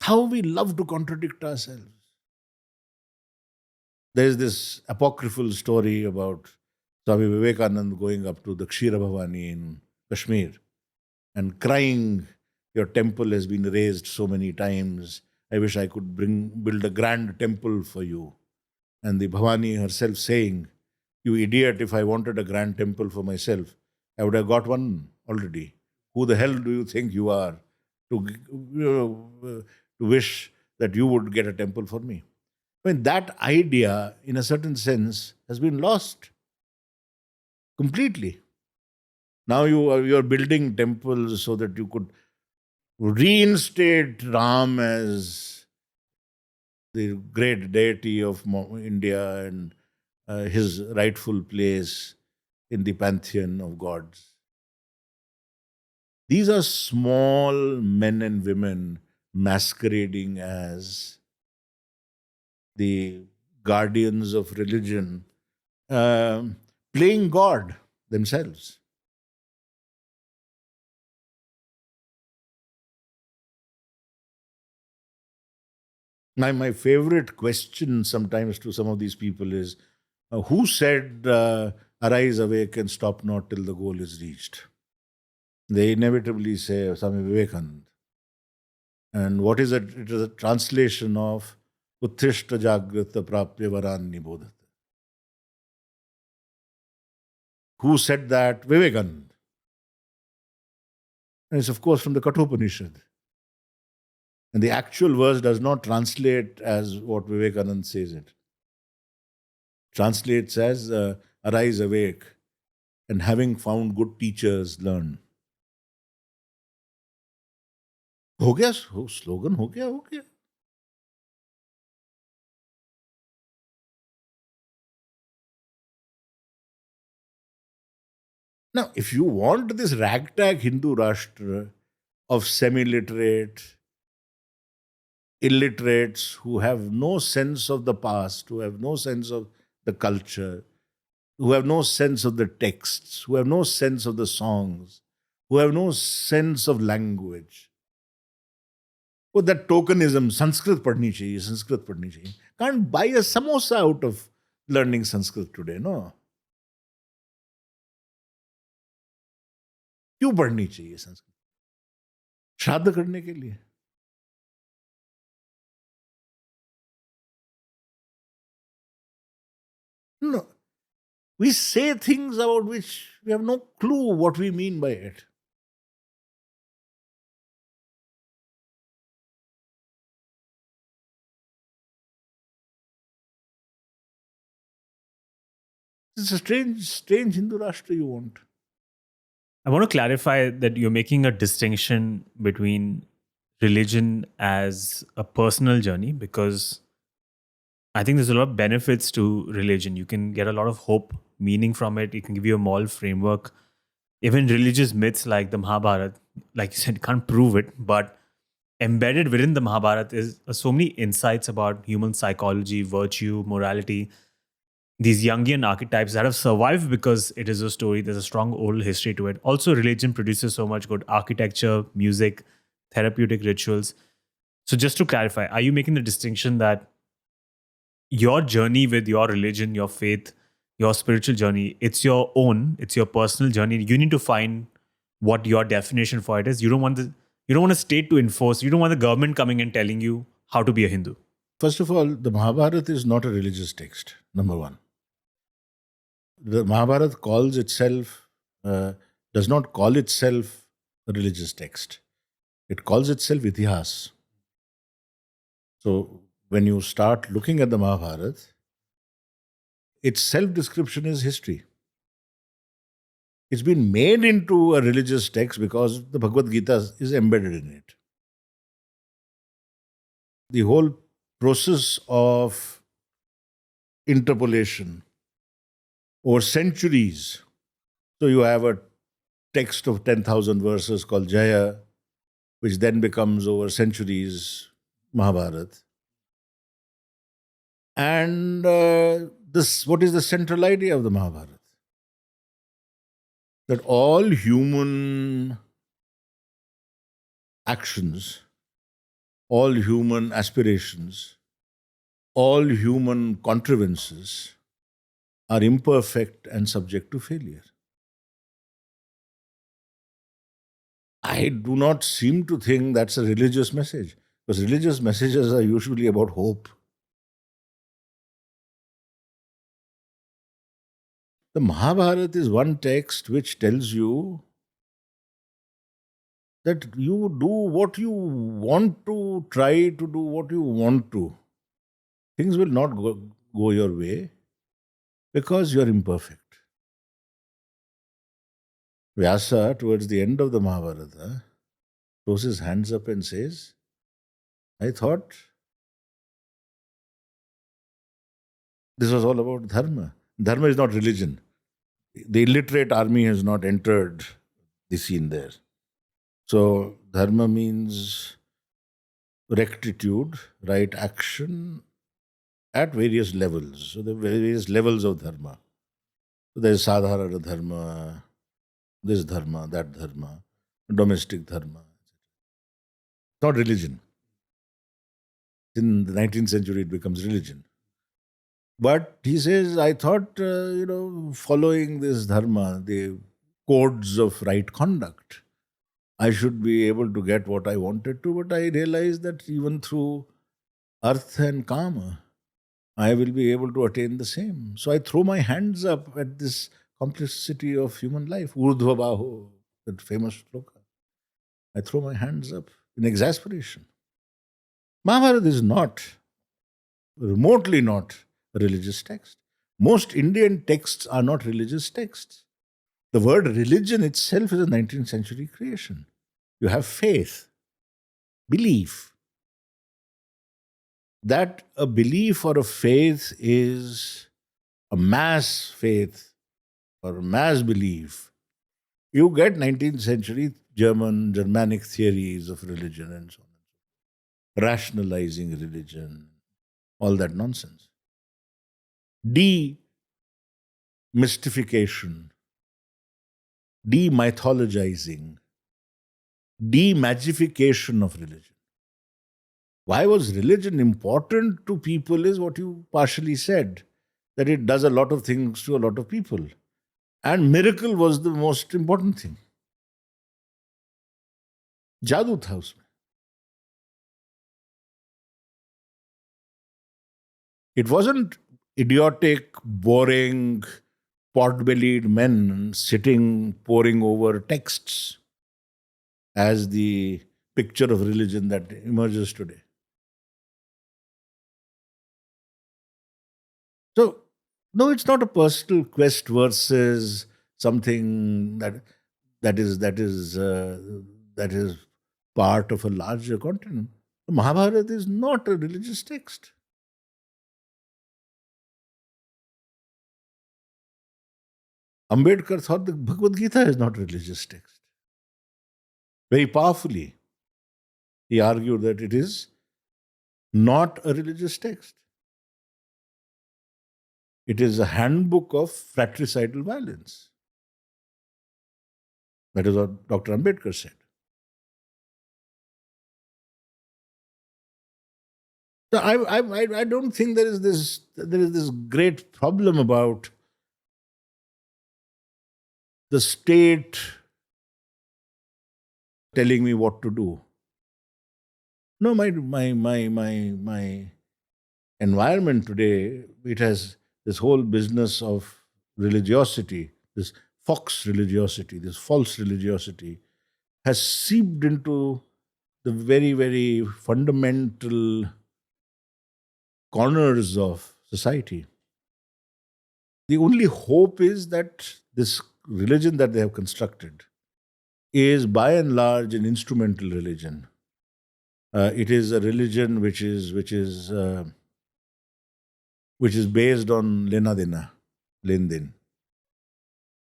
How we love to contradict ourselves. There is this apocryphal story about Swami Vivekananda going up to the Kshira Bhavani in Kashmir and crying, your temple has been razed so many times. I wish I could build a grand temple for you. And the Bhavani herself saying, you idiot, if I wanted a grand temple for myself, I would have got one already. Who the hell do you think you are to wish that you would get a temple for me? I mean, that idea, in a certain sense, has been lost completely. Now you're building temples so that you could reinstate Ram as the great deity of India and his rightful place in the pantheon of gods. These are small men and women masquerading as the guardians of religion, playing God themselves. Now, my favorite question sometimes to some of these people is, who said, arise, awake, and stop not till the goal is reached? They inevitably say Swami Vivekananda. And what is it? It is a translation of Uttishta Jagrata Prapya Varan Nibodhata. Who said that? Vivekananda. And it's of course from the Kathopanishad. And the actual verse does not translate as what Vivekananda says it. Translates as arise, awake, and having found good teachers, learn. हो गया slogan हो गया. Now, if you want this ragtag Hindu Rashtra of semi-literate, illiterates who have no sense of the past, who have no sense of the culture, who have no sense of the texts, who have no sense of the songs, who have no sense of language. Oh, that tokenism, Sanskrit padhni chahiye. Can't buy a samosa out of learning Sanskrit today, no. क्यों पढ़नी चाहिए संस्कृत? श्राद्ध करने के लिए? No. We say things about which we have no clue what we mean by it. It's a strange Hindu Rashtra you want. I want to clarify that you're making a distinction between religion as a personal journey, because I think there's a lot of benefits to religion. You can get a lot of hope, meaning from it. It can give you a moral framework. Even religious myths like the Mahabharata, like you said, can't prove it, but embedded within the Mahabharata is so many insights about human psychology, virtue, morality, these Jungian archetypes that have survived because it is a story. There's a strong oral history to it. Also, religion produces so much good architecture, music, therapeutic rituals. So, just to clarify, are you making the distinction that your journey with your religion, your faith, your spiritual journey, it's your own, it's your personal journey. You need to find what your definition for it is. You don't want a state to enforce. You don't want the government coming and telling you how to be a Hindu. First of all, the Mahabharata is not a religious text, number one. The Mahabharata does not call itself a religious text. It calls itself Itihas. So when you start looking at the Mahabharata, its self-description is history. It's been made into a religious text because the Bhagavad Gita is embedded in it. The whole process of interpolation over centuries. So you have a text of 10,000 verses called Jaya, which then becomes over centuries Mahabharata. And what is the central idea of the Mahabharata? That all human actions, all human aspirations, all human contrivances are imperfect and subject to failure. I do not seem to think that's a religious message, because religious messages are usually about hope. The Mahabharata is one text which tells you that you do what you want to, try to do what you want to. Things will not go your way because you are imperfect. Vyasa, towards the end of the Mahabharata, throws his hands up and says, I thought this was all about dharma. Dharma is not religion. The illiterate army has not entered the scene there. So, dharma means rectitude, right action at various levels. So, there are various levels of dharma. So, there is sadharana dharma, this dharma, that dharma, domestic dharma. It's not religion. In the 19th century, it becomes religion. But he says, I thought, following this dharma, the codes of right conduct, I should be able to get what I wanted to. But I realized that even through artha and kama, I will be able to attain the same. So I throw my hands up at this complexity of human life. Urdhva baho, that famous sloka. I throw my hands up in exasperation. Mahabharata is not, remotely not, a religious text. Most Indian texts are not religious texts. The word religion itself is a 19th century creation. You have faith, belief. That a belief or a faith is a mass faith or a mass belief. You get 19th century Germanic theories of religion and so on. Rationalizing religion, all that nonsense. Demystification, demythologizing, demagification of religion. Why was religion important to people is what you partially said, that it does a lot of things to a lot of people. And miracle was the most important thing. जादू था उसमें. It wasn't idiotic, boring, pot-bellied men sitting poring over texts as the picture of religion that emerges today. So, no, it's not a personal quest versus something that is part of a larger continent. The Mahabharata is not a religious text. Ambedkar thought the Bhagavad Gita is not a religious text. Very powerfully, he argued that it is not a religious text. It is a handbook of fratricidal violence. That is what Dr. Ambedkar said. So I don't think there is this great problem about the state telling me what to do. No, my environment today, it has this whole business of religiosity, this fox religiosity, this false religiosity, has seeped into the very, very fundamental corners of society. The only hope is that this religion that they have constructed is by and large an instrumental religion. It is a religion which is based on lena dena, len den.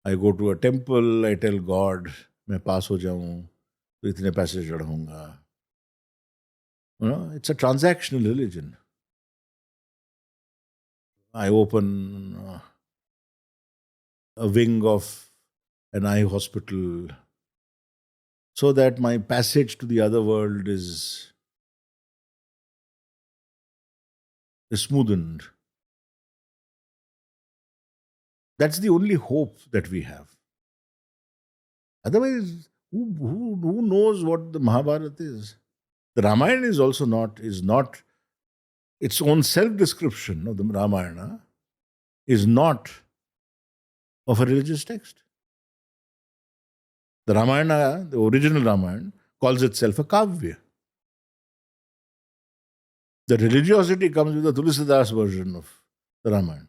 I go to a temple, I tell God, मैं पास हो जाऊं तो इतने पैसे चढ़ाऊंगा. It's a transactional religion. I open a wing of an eye hospital so that my passage to the other world is smoothened. That's the only hope that we have. Otherwise, who knows what the Mahabharata is? The Ramayana is also not its own self-description of the Ramayana is not of a religious text. The Ramayana, the original Ramayana, calls itself a kavya. The religiosity comes with the Tulsidas version of the Ramayana.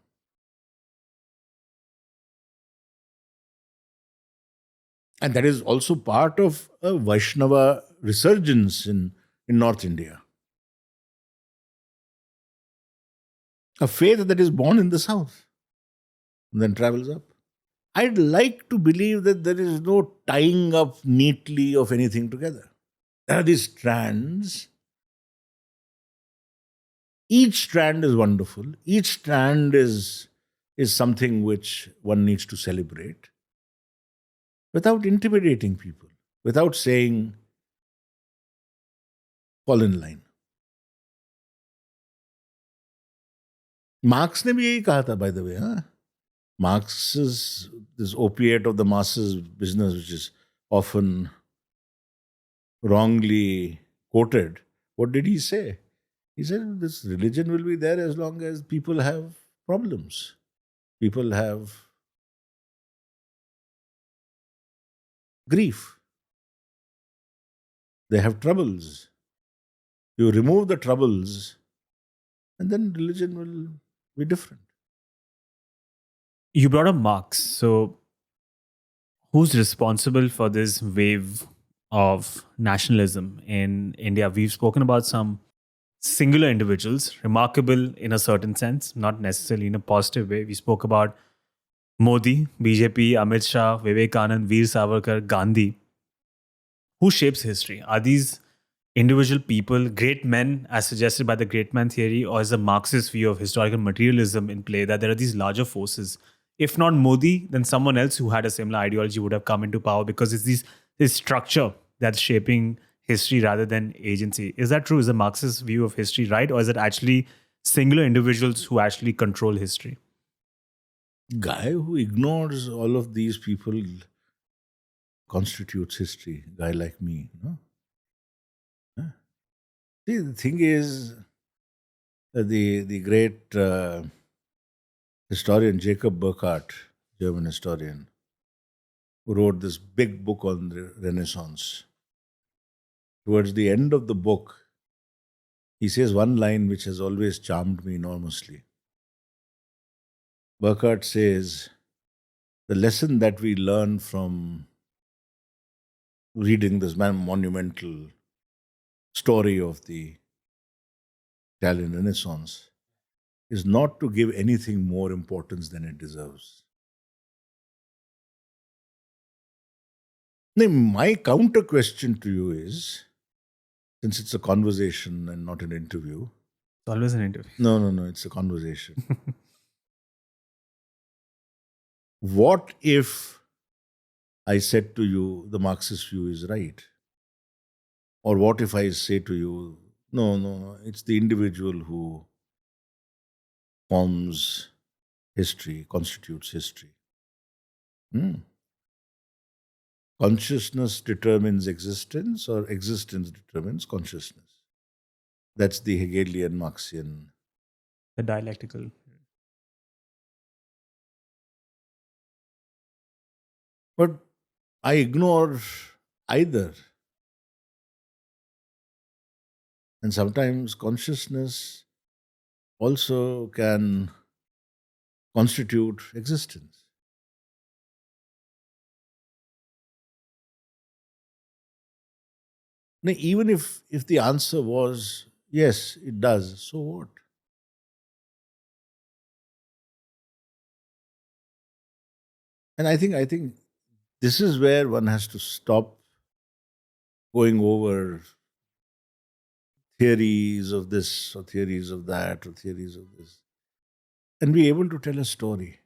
And that is also part of a Vaishnava resurgence in North India. A faith that is born in the south and then travels up. I'd like to believe that there is no tying up neatly of anything together. There are these strands. Each strand is wonderful. Each strand is something which one needs to celebrate without intimidating people, without saying, fall in line. Marx ने भी यही कहा था, by the way. Marx's, this opiate of the masses business, which is often wrongly quoted, what did he say? He said, this religion will be there as long as people have problems. People have grief. They have troubles. You remove the troubles, and then religion will be different. You brought up Marx. So, who's responsible for this wave of nationalism in India? We've spoken about some singular individuals, remarkable in a certain sense, not necessarily in a positive way. We spoke about Modi, BJP, Amit Shah, Vivekanand, Veer Savarkar, Gandhi. Who shapes history? Are these individual people great men as suggested by the great man theory, or is the Marxist view of historical materialism in play that there are these larger forces? If not Modi, then someone else who had a similar ideology would have come into power because it's this structure that's shaping history rather than agency. Is that true? Is the Marxist view of history right? Or is it actually singular individuals who actually control history? Guy who ignores all of these people constitutes history. Guy like me. See, the thing is, the great historian Jacob Burckhardt, German historian, who wrote this big book on the Renaissance. Towards the end of the book, he says one line which has always charmed me enormously. Burckhardt says, the lesson that we learn from reading this monumental story of the Italian Renaissance is not to give anything more importance than it deserves. Now, my counter question to you is, since it's a conversation and not an interview. It's always an interview. No, it's a conversation. What if I said to you, the Marxist view is right? Or what if I say to you, no, it's the individual who forms history, constitutes history. Consciousness determines existence, or existence determines consciousness. That's the Hegelian Marxian. The dialectical. But I ignore either. And sometimes consciousness also can constitute existence. Now, even if the answer was yes, it does, so what? And I think this is where one has to stop going over theories of this or theories of that or theories of this, and be able to tell a story.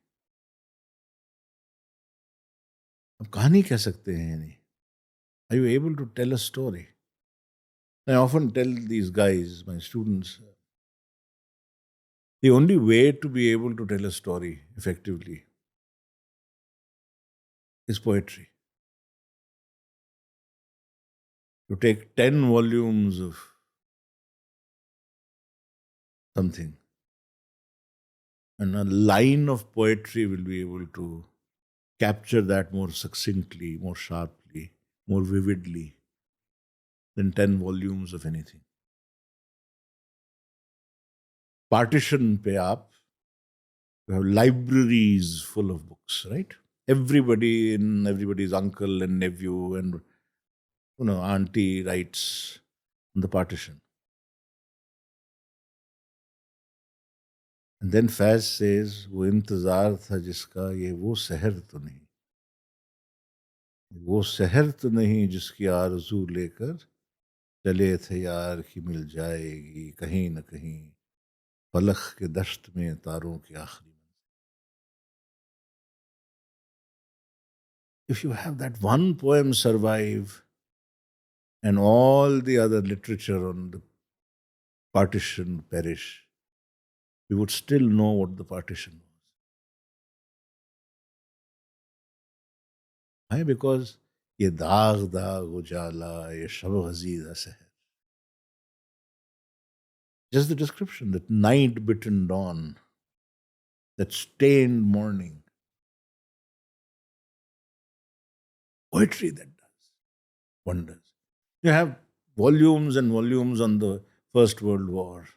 अब कहानी कह सकते हैं या नहीं? Are you able to tell a story? I often tell these guys, my students, the only way to be able to tell a story effectively is poetry. You take 10 volumes of something, and a line of poetry will be able to capture that more succinctly, more sharply, more vividly than 10 volumes of anything. Partition pe aap, you have libraries full of books, right? Everybody and everybody's uncle and nephew and auntie writes on the partition. And then Faiz says, वो इंतजार था जिसका ये वो सहर तो नहीं, वो सहर तो नहीं जिसकी आरज़ू लेकर चले थे यार कि मिल जाएगी कहीं न कहीं फलक के दश्त में तारों की आखिरी. If you have that one poem survive and all the other literature on the partition perish, we would still know what the partition was. Why? Because ये दाग दाग उजाला ये शब गजीदा सहर. Just the description, that night-bitten dawn, that stained morning. Poetry that does wonders. You have volumes and volumes on the First World War.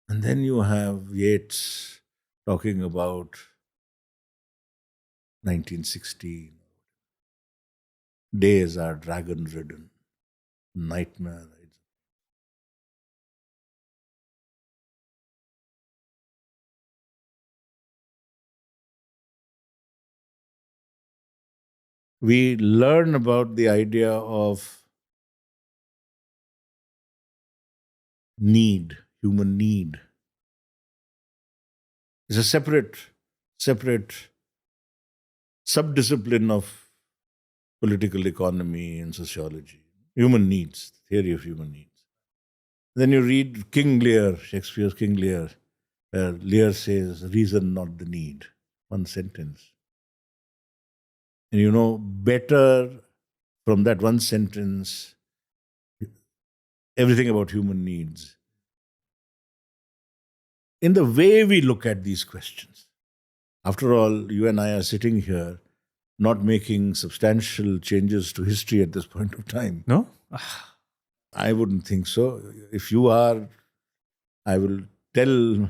And then you have Yeats talking about 1916. Days are dragon-ridden, nightmare. We learn about the idea of need, human need. It's a separate subdiscipline of political economy and sociology. Human needs, theory of human needs. Then you read King Lear, Shakespeare's King Lear, where Lear says, reason not the need. One sentence. And better from that one sentence, everything about human needs. In the way we look at these questions. After all, you and I are sitting here not making substantial changes to history at this point of time. No? I wouldn't think so. If you are, I will tell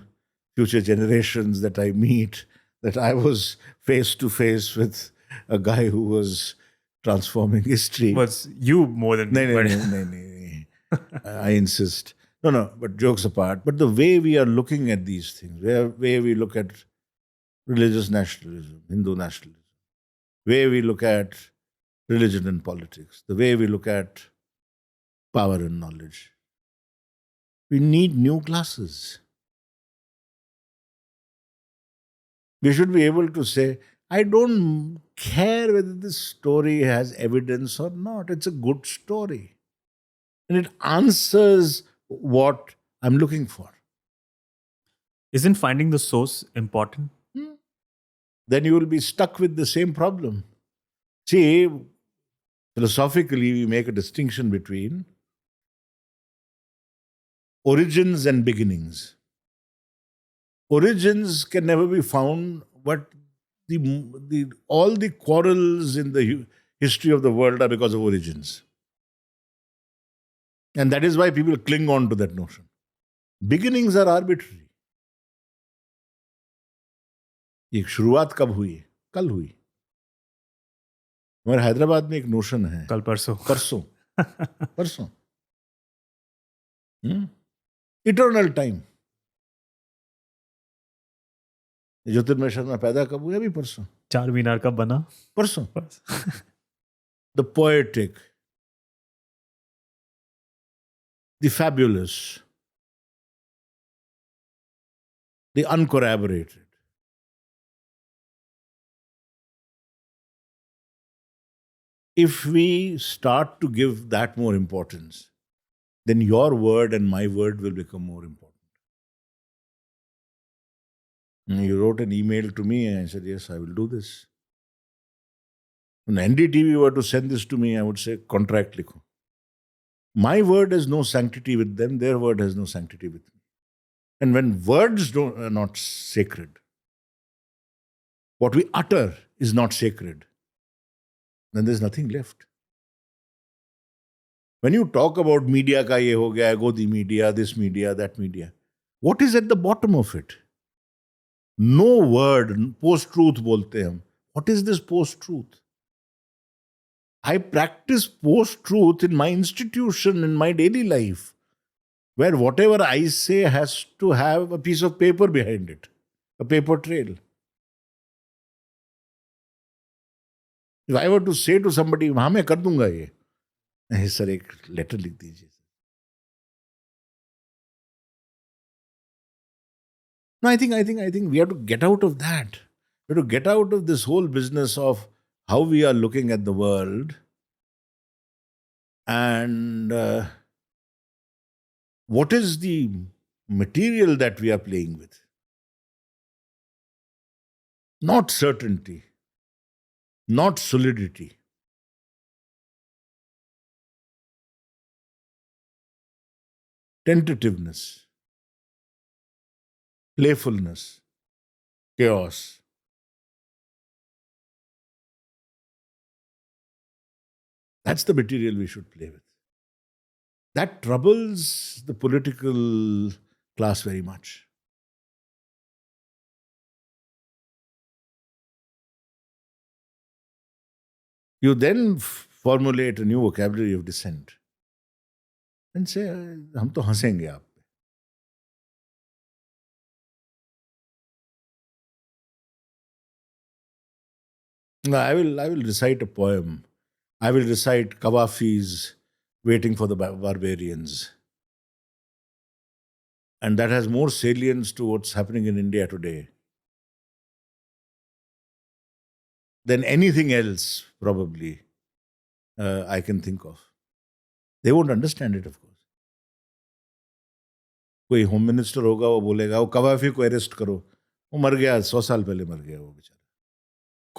future generations that I meet that I was face to face with a guy who was transforming history. Was you more than me? No. I insist. No, but jokes apart. But the way we are looking at these things, way we look at religious nationalism, Hindu nationalism, way we look at religion and politics, the way we look at power and knowledge. We need new classes. We should be able to say, I don't care whether this story has evidence or not. It's a good story. And it answers what I'm looking for. Isn't finding the source important? Then you will be stuck with the same problem. See, philosophically, we make a distinction between origins and beginnings. Origins can never be found, but all the quarrels in the history of the world are because of origins. And that is why people cling on to that notion. Beginnings are arbitrary. एक शुरुआत कब हुई? कल हुई. हमारे हैदराबाद में एक notion है, कल परसों. Eternal time. ज्योतिर्मय शर्मा पैदा कब हुए? अभी परसों. चार मीनार कब बना? परसों. The poetic, the fabulous, the uncorroborated. If we start to give that more importance, then your word and my word will become more important. You wrote an email to me and I said, yes, I will do this. When NDTV were to send this to me, I would say, contract likho. My word has no sanctity with them, their word has no sanctity with me. And when words are not sacred, what we utter is not sacred, then there's nothing left. When you talk about media ka ye ho gaya, Godi media, this media, that media, what is at the bottom of it? No word, post-truth bolte hum. What is this post-truth? I practice post-truth in my institution, in my daily life, where whatever I say has to have a piece of paper behind it, a paper trail. If I were to say to somebody, हाँ मैं कर दूंगा ये, sir एक letter लिख दीजिए. No, I think we have to get out of that. We have to get out of this whole business of how we are looking at the world and what is the material that we are playing with. Not certainty, not solidity. Tentativeness, playfulness, chaos. That's the material we should play with. That troubles the political class very much. You then formulate a new vocabulary of dissent and say, हम तो हंसेंगे आप पे. No, I will recite a poem. I will recite Kawafi's Waiting for the Barbarians. And that has more salience to what's happening in India today than anything else, probably, I can think of. They won't understand it, of course. कोई home minister होगा, वो बोलेगा वो कवाफी को arrest करो. वो मर गया, 100 साल पहले मर गया वो बेचारा.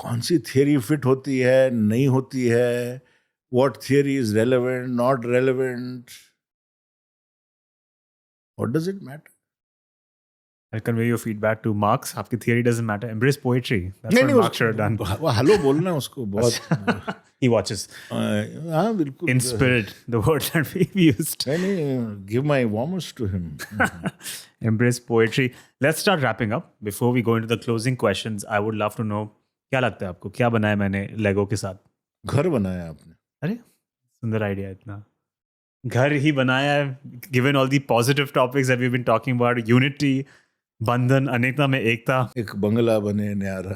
कौन सी थियरी फिट होती है, नहीं होती है, what theory is relevant, not relevant. What does it matter? I'll convey your feedback to Marx. आपकी theory doesn't matter. Embrace poetry. That's what Marx should have done. Hello बोलना उसको बहुत. He watches. हाँ बिल्कुल. In spirit, the word that we've used. नहीं, give my warmest to him. Embrace poetry. Let's start wrapping up. Before we go into the closing questions, I would love to know, क्या लगता है आपको? क्या बनाया मैंने लेगो के साथ? घर बनाया आपने. अरे सुंदर आइडिया इतना. घर ही बनाया है. Given all the positive topics that we've been talking about, unity, बंधन, अनेकता में एकता. एक बंगला बने न्यारा.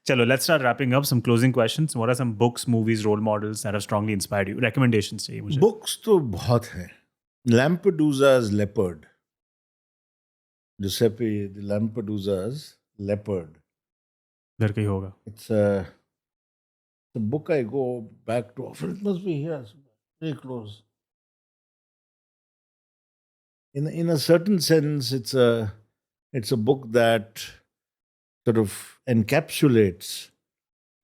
Chalo, let's start wrapping up. Some closing questions. What are some books, movies, role models that have strongly inspired you? Recommendations चाहिए मुझे. Books तो बहुत हैं. Lampedusa's Leopard. Giuseppe the Lampedusa's Leopard. घर का ही होगा. It's a book I go back to often. It must be here, very close. In a certain sense, it's a book that sort of encapsulates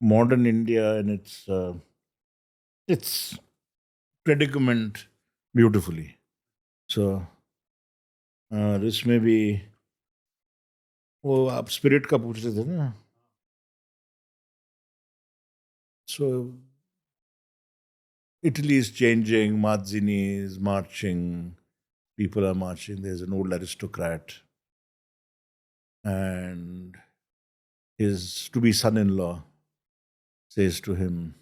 modern India and its predicament beautifully. So this may be. वो आप spirit का पूछ रहे थे ना. So Italy is changing. Mazzini is marching. People are marching. There's an old aristocrat. And his to-be son-in-law says to him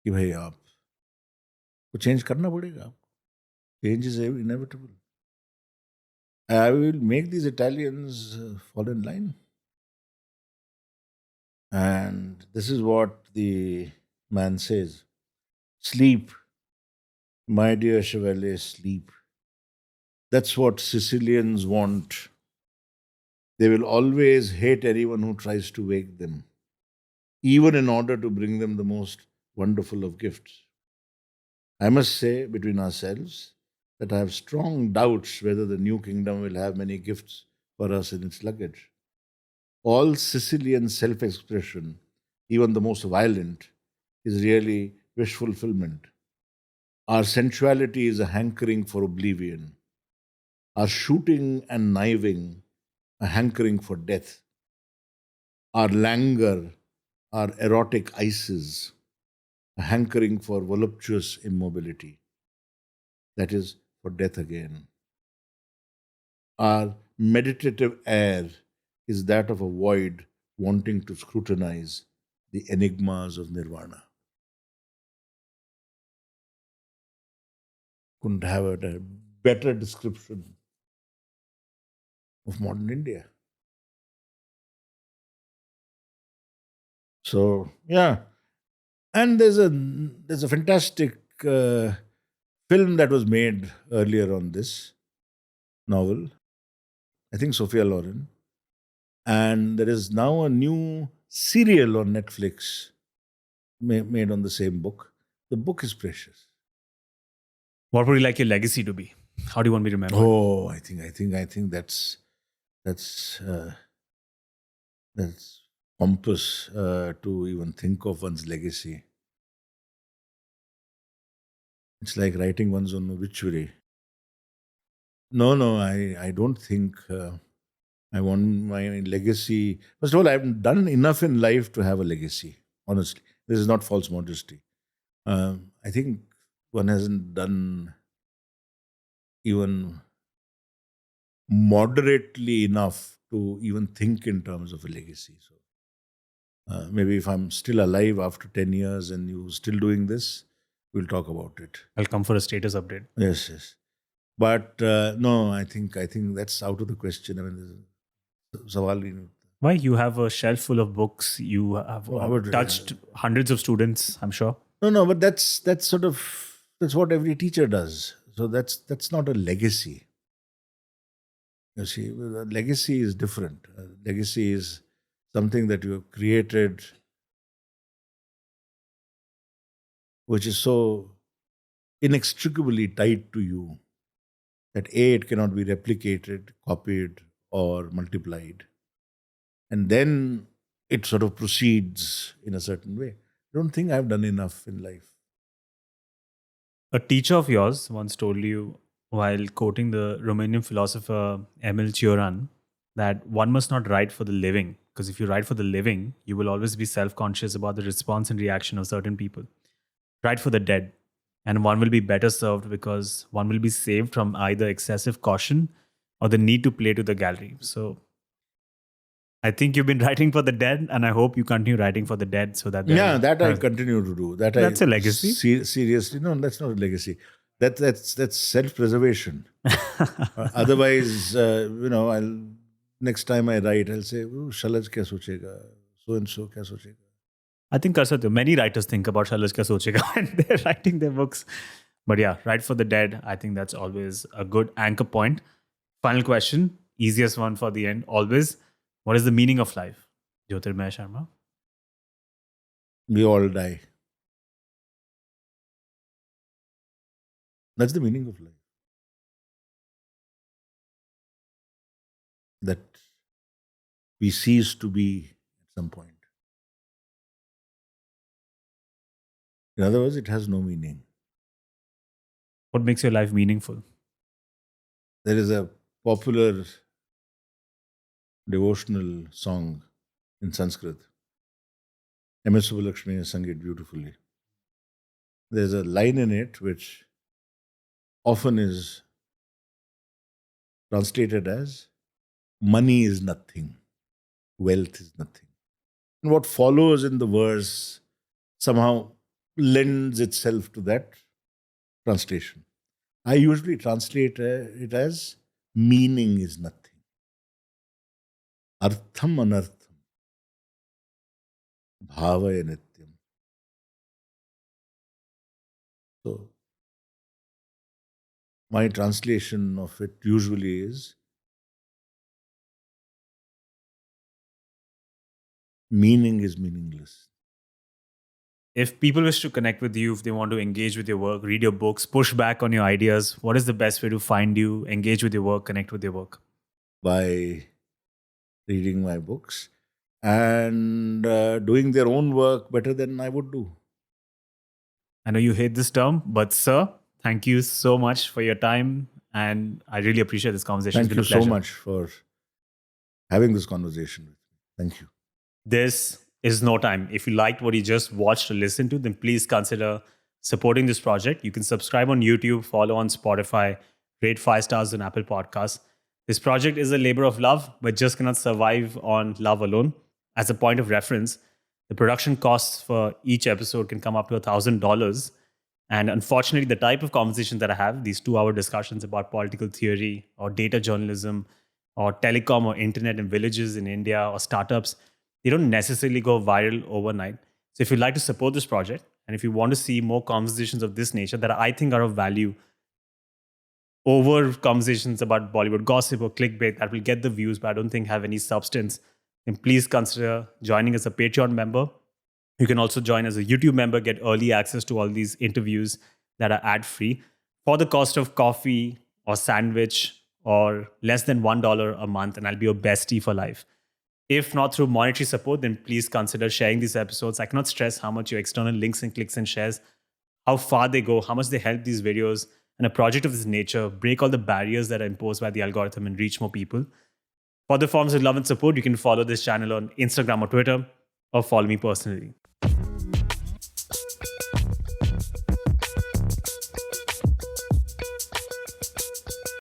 कि भाई आपको चेंज करना पड़ेगा. Change is inevitable. I will make these Italians fall in line. And this is what the man says. Sleep, my dear Chevalier, sleep. That's what Sicilians want. They will always hate anyone who tries to wake them, even in order to bring them the most wonderful of gifts. I must say, between ourselves, that I have strong doubts whether the new kingdom will have many gifts for us in its luggage. All Sicilian self-expression, even the most violent, is really wish fulfillment. Our sensuality is a hankering for oblivion. Our shooting and kniving, a hankering for death. Our languor, our erotic ices, a hankering for voluptuous immobility. That is for death again. Our meditative air is that of a void wanting to scrutinize the enigmas of nirvana. Couldn't have a better description of modern India. So, yeah. And there's a fantastic film that was made earlier on this novel. I think Sophia Loren. And there is now a new serial on Netflix made on the same book. The book is precious. What would you like your legacy to be? How do you want me to remember? Oh, I think that's pompous to even think of one's legacy. It's like writing one's own obituary. No, I don't think I want my legacy. First of all, I haven't done enough in life to have a legacy, honestly. This is not false modesty. I think one hasn't done even moderately enough to even think in terms of a legacy. So maybe if I'm still alive after 10 years and you're still doing this, we'll talk about it. I'll come for a status update. Yes. But no, I think that's out of the question. I mean, sawal. Why? You have a shelf full of books. You have touched hundreds of students, I'm sure. No, but that's what every teacher does. So that's not a legacy. You see, a legacy is different. A legacy is something that you have created, which is so inextricably tied to you that A, it cannot be replicated, copied, or multiplied. And then it sort of proceeds in a certain way. I don't think I've done enough in life. A teacher of yours once told you, while quoting the Romanian philosopher Emil Cioran, that one must not write for the living, because if you write for the living, you will always be self conscious about the response and reaction of certain people. Write for the dead, and one will be better served because one will be saved from either excessive caution or the need to play to the gallery. So I think you've been writing for the dead, and I hope you continue writing for the dead so that Yeah, that I continue to do. That's a legacy. Seriously, no, that's not a legacy. That's self-preservation. Otherwise, I'll next time I write, I'll say, Shalaj kya sochega, so and so kya sochega. I think Karsat, many writers think about Shalaj kya sochega when they're writing their books. But yeah, write for the dead. I think that's always a good anchor point. Final question, easiest one for the end, always. What is the meaning of life? Jyotirmaya Sharma. We all die. That's the meaning of life. That we cease to be at some point. In other words, it has no meaning. What makes your life meaningful? There is a popular devotional song in Sanskrit. M.S. Subbulakshmi has sung it beautifully. There's a line in it which often is translated as money is nothing, wealth is nothing. And what follows in the verse somehow lends itself to that translation. I usually translate it as meaning is nothing. Artham anartham. Bhavaya nityam. So, my translation of it usually is meaning is meaningless. If people wish to connect with you, if they want to engage with your work, read your books, push back on your ideas, what is the best way to find you, engage with your work, connect with your work? By reading my books and doing their own work better than I would do. I know you hate this term, but sir, thank you so much for your time. And I really appreciate this conversation. Thank you so much for having this conversation with me. Thank you. This is no time. If you liked what you just watched or listened to, then please consider supporting this project. You can subscribe on YouTube, follow on Spotify, rate 5 stars on Apple Podcasts. This project is a labor of love, but just cannot survive on love alone. As a point of reference, the production costs for each episode can come up to $1,000. And unfortunately, the type of conversations that I have, these 2-hour discussions about political theory or data journalism or telecom or internet in villages in India or startups, they don't necessarily go viral overnight. So if you'd like to support this project and if you want to see more conversations of this nature that I think are of value over conversations about Bollywood gossip or clickbait that will get the views but I don't think have any substance, then please consider joining as a Patreon member. You can also join as a YouTube member, get early access to all these interviews that are ad-free for the cost of coffee or sandwich or less than $1 a month, and I'll be your bestie for life. If not through monetary support, then please consider sharing these episodes. I cannot stress how much your external links and clicks and shares, how far they go, how much they help these videos and a project of this nature break all the barriers that are imposed by the algorithm and reach more people. For the forms of love and support, you can follow this channel on Instagram or Twitter or follow me personally.